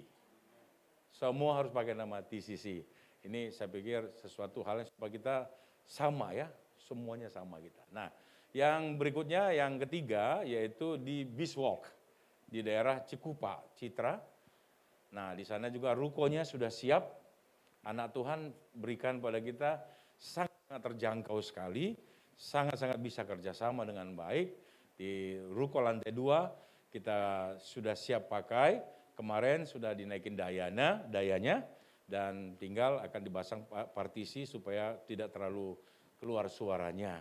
Semua harus pakai nama TCC. Ini saya pikir sesuatu hal yang supaya kita sama ya, semuanya sama kita. Nah, yang berikutnya, yang ketiga, yaitu di Biswalk, di daerah Cikupa, Citra. Nah, di sana juga rukonya sudah siap. Anak Tuhan berikan pada kita sangat terjangkau sekali, sangat-sangat bisa kerjasama dengan baik. Di ruko lantai 2 kita sudah siap pakai, kemarin sudah dinaikin dayanya, dan tinggal akan dipasang partisi supaya tidak terlalu keluar suaranya.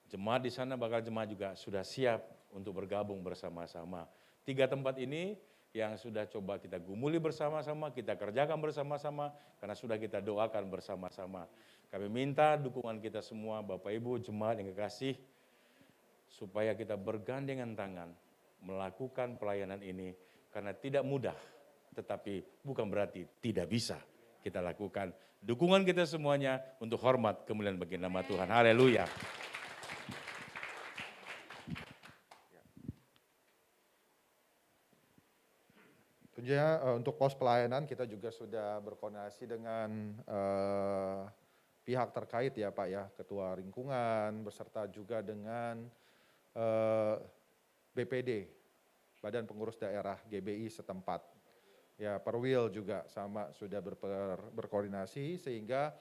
Jemaat di sana jemaat juga sudah siap untuk bergabung bersama-sama. 3 tempat ini yang sudah coba kita gumuli bersama-sama, kita kerjakan bersama-sama, karena sudah kita doakan bersama-sama. Kami minta dukungan kita semua, Bapak Ibu, jemaat yang kekasih, supaya kita bergandengan tangan melakukan pelayanan ini, karena tidak mudah, tetapi bukan berarti tidak bisa kita lakukan. Dukungan kita semuanya untuk hormat kemuliaan bagi nama Tuhan. Haleluya. Tentunya untuk pos pelayanan kita juga sudah berkoordinasi dengan pihak terkait ya Pak ya, Ketua Lingkungan beserta juga dengan BPD, Badan Pengurus Daerah GBI setempat. Ya, Perwil juga sama sudah berkoordinasi sehingga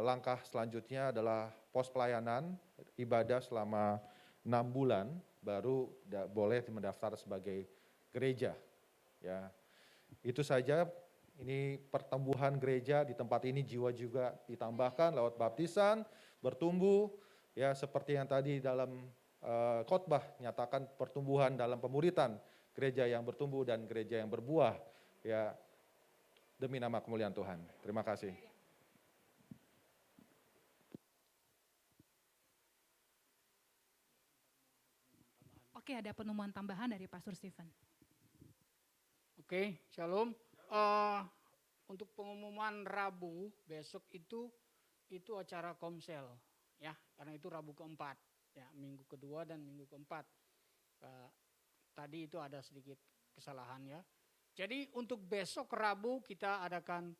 langkah selanjutnya adalah pos pelayanan ibadah selama 6 bulan baru boleh mendaftar sebagai gereja. Ya, itu saja. Ini pertumbuhan gereja di tempat ini, jiwa juga ditambahkan lewat baptisan, bertumbuh. Ya, seperti yang tadi dalam khotbah nyatakan pertumbuhan dalam pemuritan, gereja yang bertumbuh dan gereja yang berbuah. Ya, demi nama kemuliaan Tuhan. Terima kasih. Oke, ada pengumuman tambahan dari Pastor Stephen. Oke, shalom. Untuk pengumuman Rabu besok itu acara komsel, ya, karena itu Rabu keempat, ya, minggu kedua dan minggu keempat. Tadi itu ada sedikit kesalahan ya. Jadi untuk besok Rabu kita adakan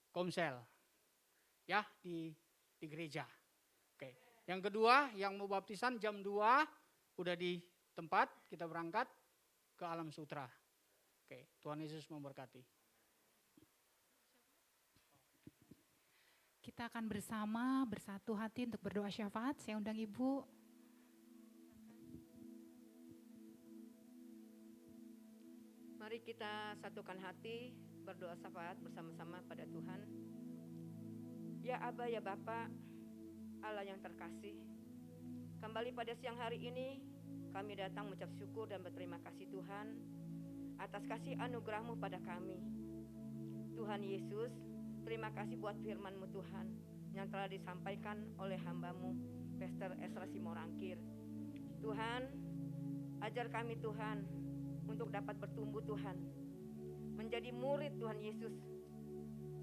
komsel, ya, di gereja. Oke. Yang kedua, yang mau baptisan jam 2 udah di tempat, kita berangkat ke Alam Sutra. Oke, Tuhan Yesus memberkati. Kita akan bersatu hati untuk berdoa syafaat. Saya undang Ibu. Mari kita satukan hati, berdoa syafaat bersama-sama pada Tuhan. Ya Aba, ya Bapa, Allah yang terkasih, kembali pada siang hari ini kami datang mengucap syukur dan berterima kasih Tuhan atas kasih anugerah-Mu pada kami. Tuhan Yesus, terima kasih buat firman-Mu Tuhan yang telah disampaikan oleh hamba-Mu, Pastor Esra Simorangkir. Tuhan, ajar kami Tuhan untuk dapat bertumbuh Tuhan, menjadi murid Tuhan Yesus,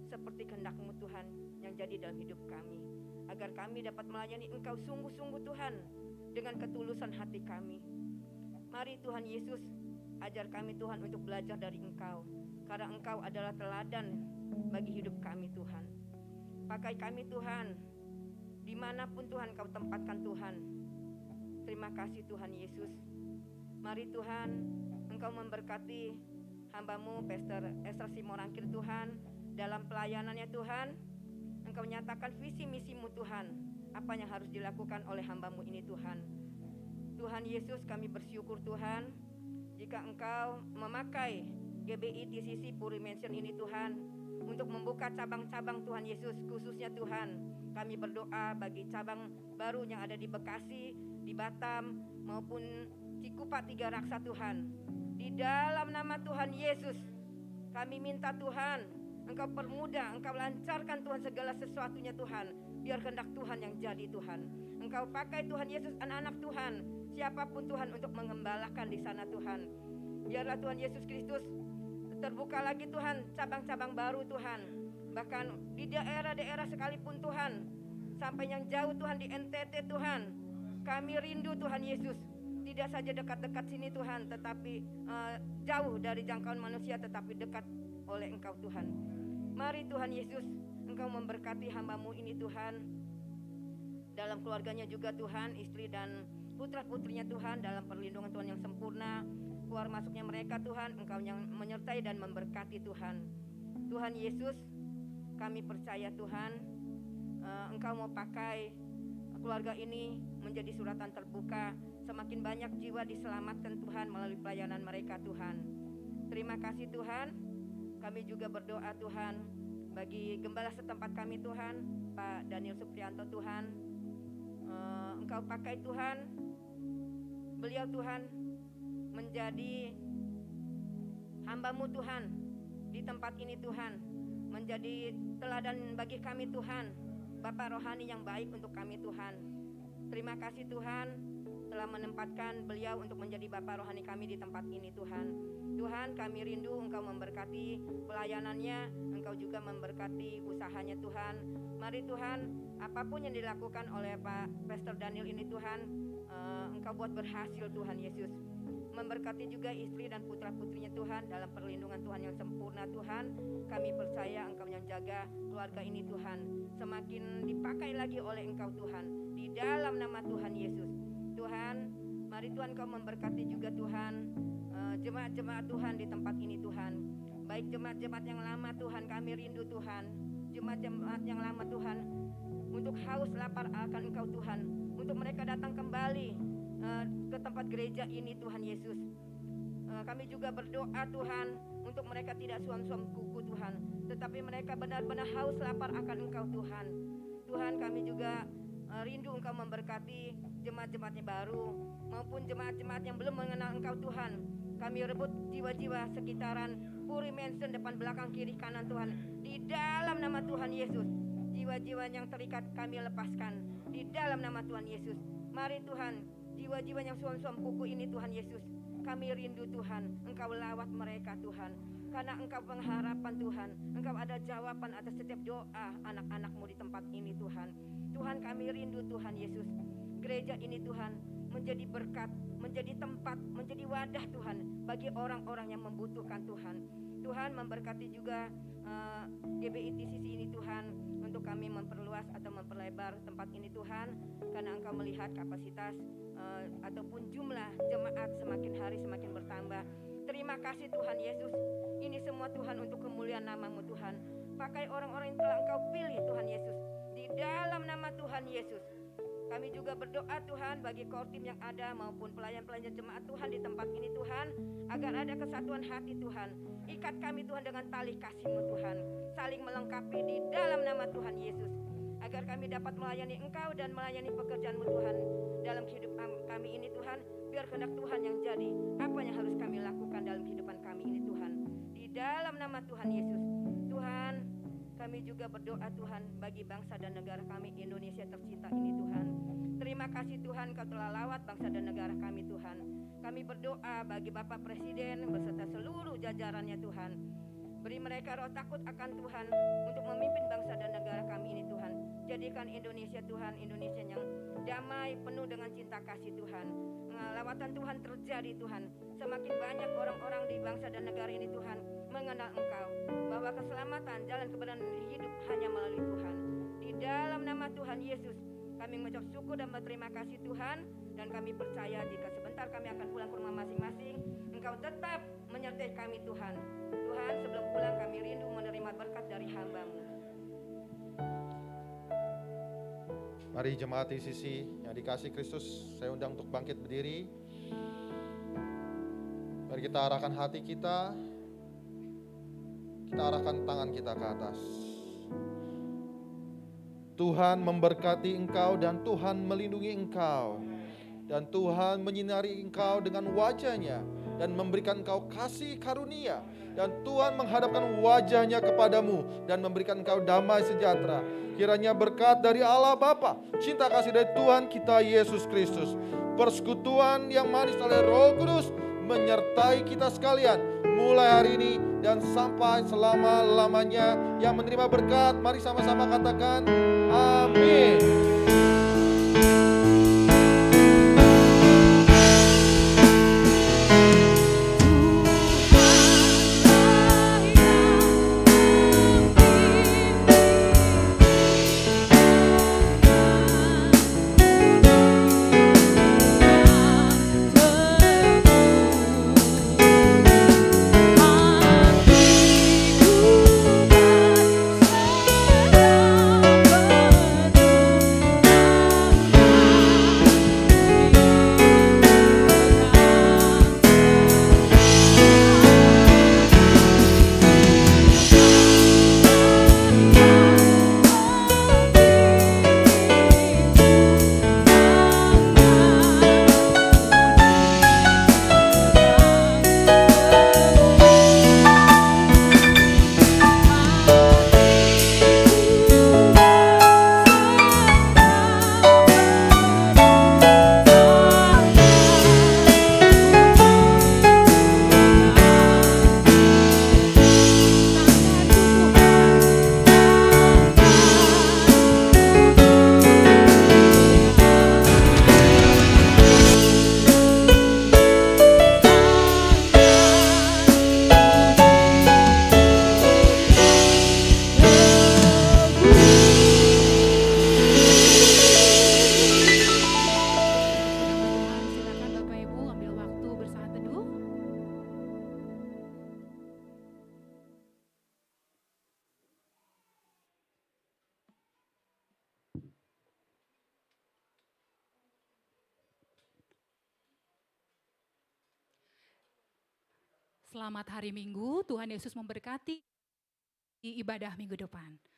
seperti kehendak-Mu Tuhan yang jadi dalam hidup kami. Agar kami dapat melayani Engkau sungguh-sungguh Tuhan, dengan ketulusan hati kami. Mari Tuhan Yesus, ajar kami Tuhan untuk belajar dari Engkau, karena Engkau adalah teladan bagi hidup kami Tuhan. Pakai kami Tuhan, dimanapun Tuhan Kau tempatkan Tuhan. Terima kasih Tuhan Yesus. Mari Tuhan, Engkau memberkati hamba-Mu Pastor Esther Simorangkir Tuhan, dalam pelayanannya Tuhan, Engkau nyatakan visi misi-Mu Tuhan, apa yang harus dilakukan oleh hamba-Mu ini Tuhan. Tuhan Yesus, kami bersyukur Tuhan, jika Engkau memakai GBI TCC Puri Mansion ini Tuhan, untuk membuka cabang-cabang Tuhan Yesus, khususnya Tuhan, kami berdoa bagi cabang baru yang ada di Bekasi, di Batam, maupun Cikupa Tiga Raksa Tuhan. Di dalam nama Tuhan Yesus, kami minta Tuhan, Engkau permudah, Engkau lancarkan Tuhan segala sesuatunya Tuhan. Biar kehendak Tuhan yang jadi Tuhan. Engkau pakai Tuhan Yesus anak-anak Tuhan, siapapun Tuhan untuk mengembalakan di sana Tuhan. Biarlah Tuhan Yesus Kristus terbuka lagi Tuhan cabang-cabang baru Tuhan. Bahkan di daerah-daerah sekalipun Tuhan, sampai yang jauh Tuhan di NTT Tuhan. Kami rindu Tuhan Yesus, tidak saja dekat-dekat sini Tuhan, tetapi jauh dari jangkauan manusia, tetapi dekat oleh Engkau Tuhan. Mari Tuhan Yesus, Engkau memberkati hamba-Mu ini Tuhan, dalam keluarganya juga Tuhan, istri dan putra-putrinya Tuhan, dalam perlindungan Tuhan yang sempurna. Keluar masuknya mereka Tuhan, Engkau yang menyertai dan memberkati Tuhan. Tuhan Yesus, kami percaya Tuhan, Engkau mau pakai keluarga ini menjadi suratan terbuka. Semakin banyak jiwa diselamatkan Tuhan melalui pelayanan mereka Tuhan. Terima kasih Tuhan. Kami juga berdoa Tuhan bagi gembala setempat kami Tuhan, Pak Daniel Suprianto Tuhan. Engkau pakai Tuhan, beliau Tuhan menjadi hamba-Mu Tuhan di tempat ini Tuhan, menjadi teladan bagi kami Tuhan, Bapak rohani yang baik untuk kami Tuhan. Terima kasih Tuhan telah menempatkan beliau untuk menjadi Bapak rohani kami di tempat ini Tuhan. Tuhan, kami rindu Engkau memberkati pelayanannya, Engkau juga memberkati usahanya Tuhan. Mari Tuhan, apapun yang dilakukan oleh Pak Pastor Daniel ini Tuhan, Engkau buat berhasil Tuhan Yesus. Memberkati juga istri dan putra-putrinya Tuhan dalam perlindungan Tuhan yang sempurna Tuhan. Kami percaya Engkau yang jaga keluarga ini Tuhan, semakin dipakai lagi oleh Engkau Tuhan, di dalam nama Tuhan Yesus. Tuhan, mari Tuhan Kau memberkati juga Tuhan jemaat-jemaat Tuhan di tempat ini Tuhan. Baik jemaat-jemaat yang lama Tuhan, kami rindu Tuhan, jemaat-jemaat yang lama Tuhan, untuk haus lapar akan Engkau Tuhan, untuk mereka datang kembali ke tempat gereja ini Tuhan Yesus. Kami juga berdoa Tuhan, untuk mereka tidak suam-suam kuku Tuhan, tetapi mereka benar-benar haus lapar akan Engkau Tuhan. Tuhan, kami juga rindu Engkau memberkati jemaat-jemaatnya baru maupun jemaat-jemaat yang belum mengenal Engkau Tuhan. Kami rebut jiwa-jiwa sekitaran Puri Mansion, depan belakang kiri kanan Tuhan, di dalam nama Tuhan Yesus. Jiwa-jiwa yang terikat kami lepaskan di dalam nama Tuhan Yesus. Mari Tuhan, jiwa-jiwa yang suam-suam kuku ini Tuhan Yesus, kami rindu Tuhan, Engkau lawat mereka Tuhan, karena Engkau pengharapan Tuhan. Engkau ada jawaban atas setiap doa anak-anak-Mu di tempat ini Tuhan. Tuhan, kami rindu Tuhan Yesus, gereja ini Tuhan menjadi berkat, menjadi tempat, menjadi wadah Tuhan bagi orang-orang yang membutuhkan Tuhan. Tuhan, memberkati juga GBI TCC ini Tuhan, untuk kami memperluas atau memperlebar tempat ini Tuhan, karena Engkau melihat kapasitas ataupun jumlah jemaat semakin hari semakin bertambah. Terima kasih Tuhan Yesus, ini semua Tuhan untuk kemuliaan nama-Mu Tuhan. Pakai orang-orang yang telah Engkau pilih Tuhan Yesus, di dalam nama Tuhan Yesus. Kami juga berdoa Tuhan bagi core team yang ada maupun pelayan-pelayan jemaat Tuhan di tempat ini Tuhan, agar ada kesatuan hati Tuhan. Ikat kami Tuhan dengan tali kasih-Mu Tuhan, saling melengkapi di dalam nama Tuhan Yesus, agar kami dapat melayani Engkau dan melayani pekerjaan-Mu Tuhan dalam kehidupan kami ini Tuhan. Biar kehendak Tuhan yang jadi, apa yang harus kami lakukan dalam kehidupan kami ini Tuhan, di dalam nama Tuhan Yesus. Tuhan, kami juga berdoa Tuhan bagi bangsa dan negara kami Indonesia tercinta ini Tuhan. Terima kasih Tuhan, Kau telah lawat bangsa dan negara kami Tuhan. Kami berdoa bagi Bapak Presiden beserta seluruh jajarannya Tuhan. Beri mereka roh takut akan Tuhan untuk memimpin bangsa dan negara kami ini Tuhan. Jadikan Indonesia Tuhan, Indonesia yang damai, penuh dengan cinta kasih Tuhan. Lawatan Tuhan terjadi Tuhan. Semakin banyak orang-orang di bangsa dan negara ini Tuhan mengenal Engkau, bahwa keselamatan, jalan kebenaran hidup hanya melalui Tuhan. Di dalam nama Tuhan Yesus, kami mengucap syukur dan berterima kasih Tuhan. Dan kami percaya jika sebentar kami akan pulang ke rumah masing-masing, Engkau tetap menyertai kami Tuhan. Tuhan, sebelum pulang kami rindu menerima berkat dari hamba-Mu. Mari jemaat ICC yang dikasih Kristus, saya undang untuk bangkit berdiri. Mari kita arahkan hati kita arahkan tangan kita ke atas. Tuhan memberkati engkau dan Tuhan melindungi engkau. Dan Tuhan menyinari engkau dengan wajah-Nya dan memberikan engkau kasih karunia. Dan Tuhan menghadapkan wajah-Nya kepadamu dan memberikan engkau damai sejahtera. Kiranya berkat dari Allah Bapa, cinta kasih dari Tuhan kita Yesus Kristus, persekutuan yang manis oleh Roh Kudus menyertai kita sekalian mulai hari ini dan sampai selama-lamanya. Yang menerima berkat, mari sama-sama katakan amin. Silakan Bapak Ibu ambil waktu bersaat teduh. Selamat hari Minggu, Tuhan Yesus memberkati ibadah minggu depan.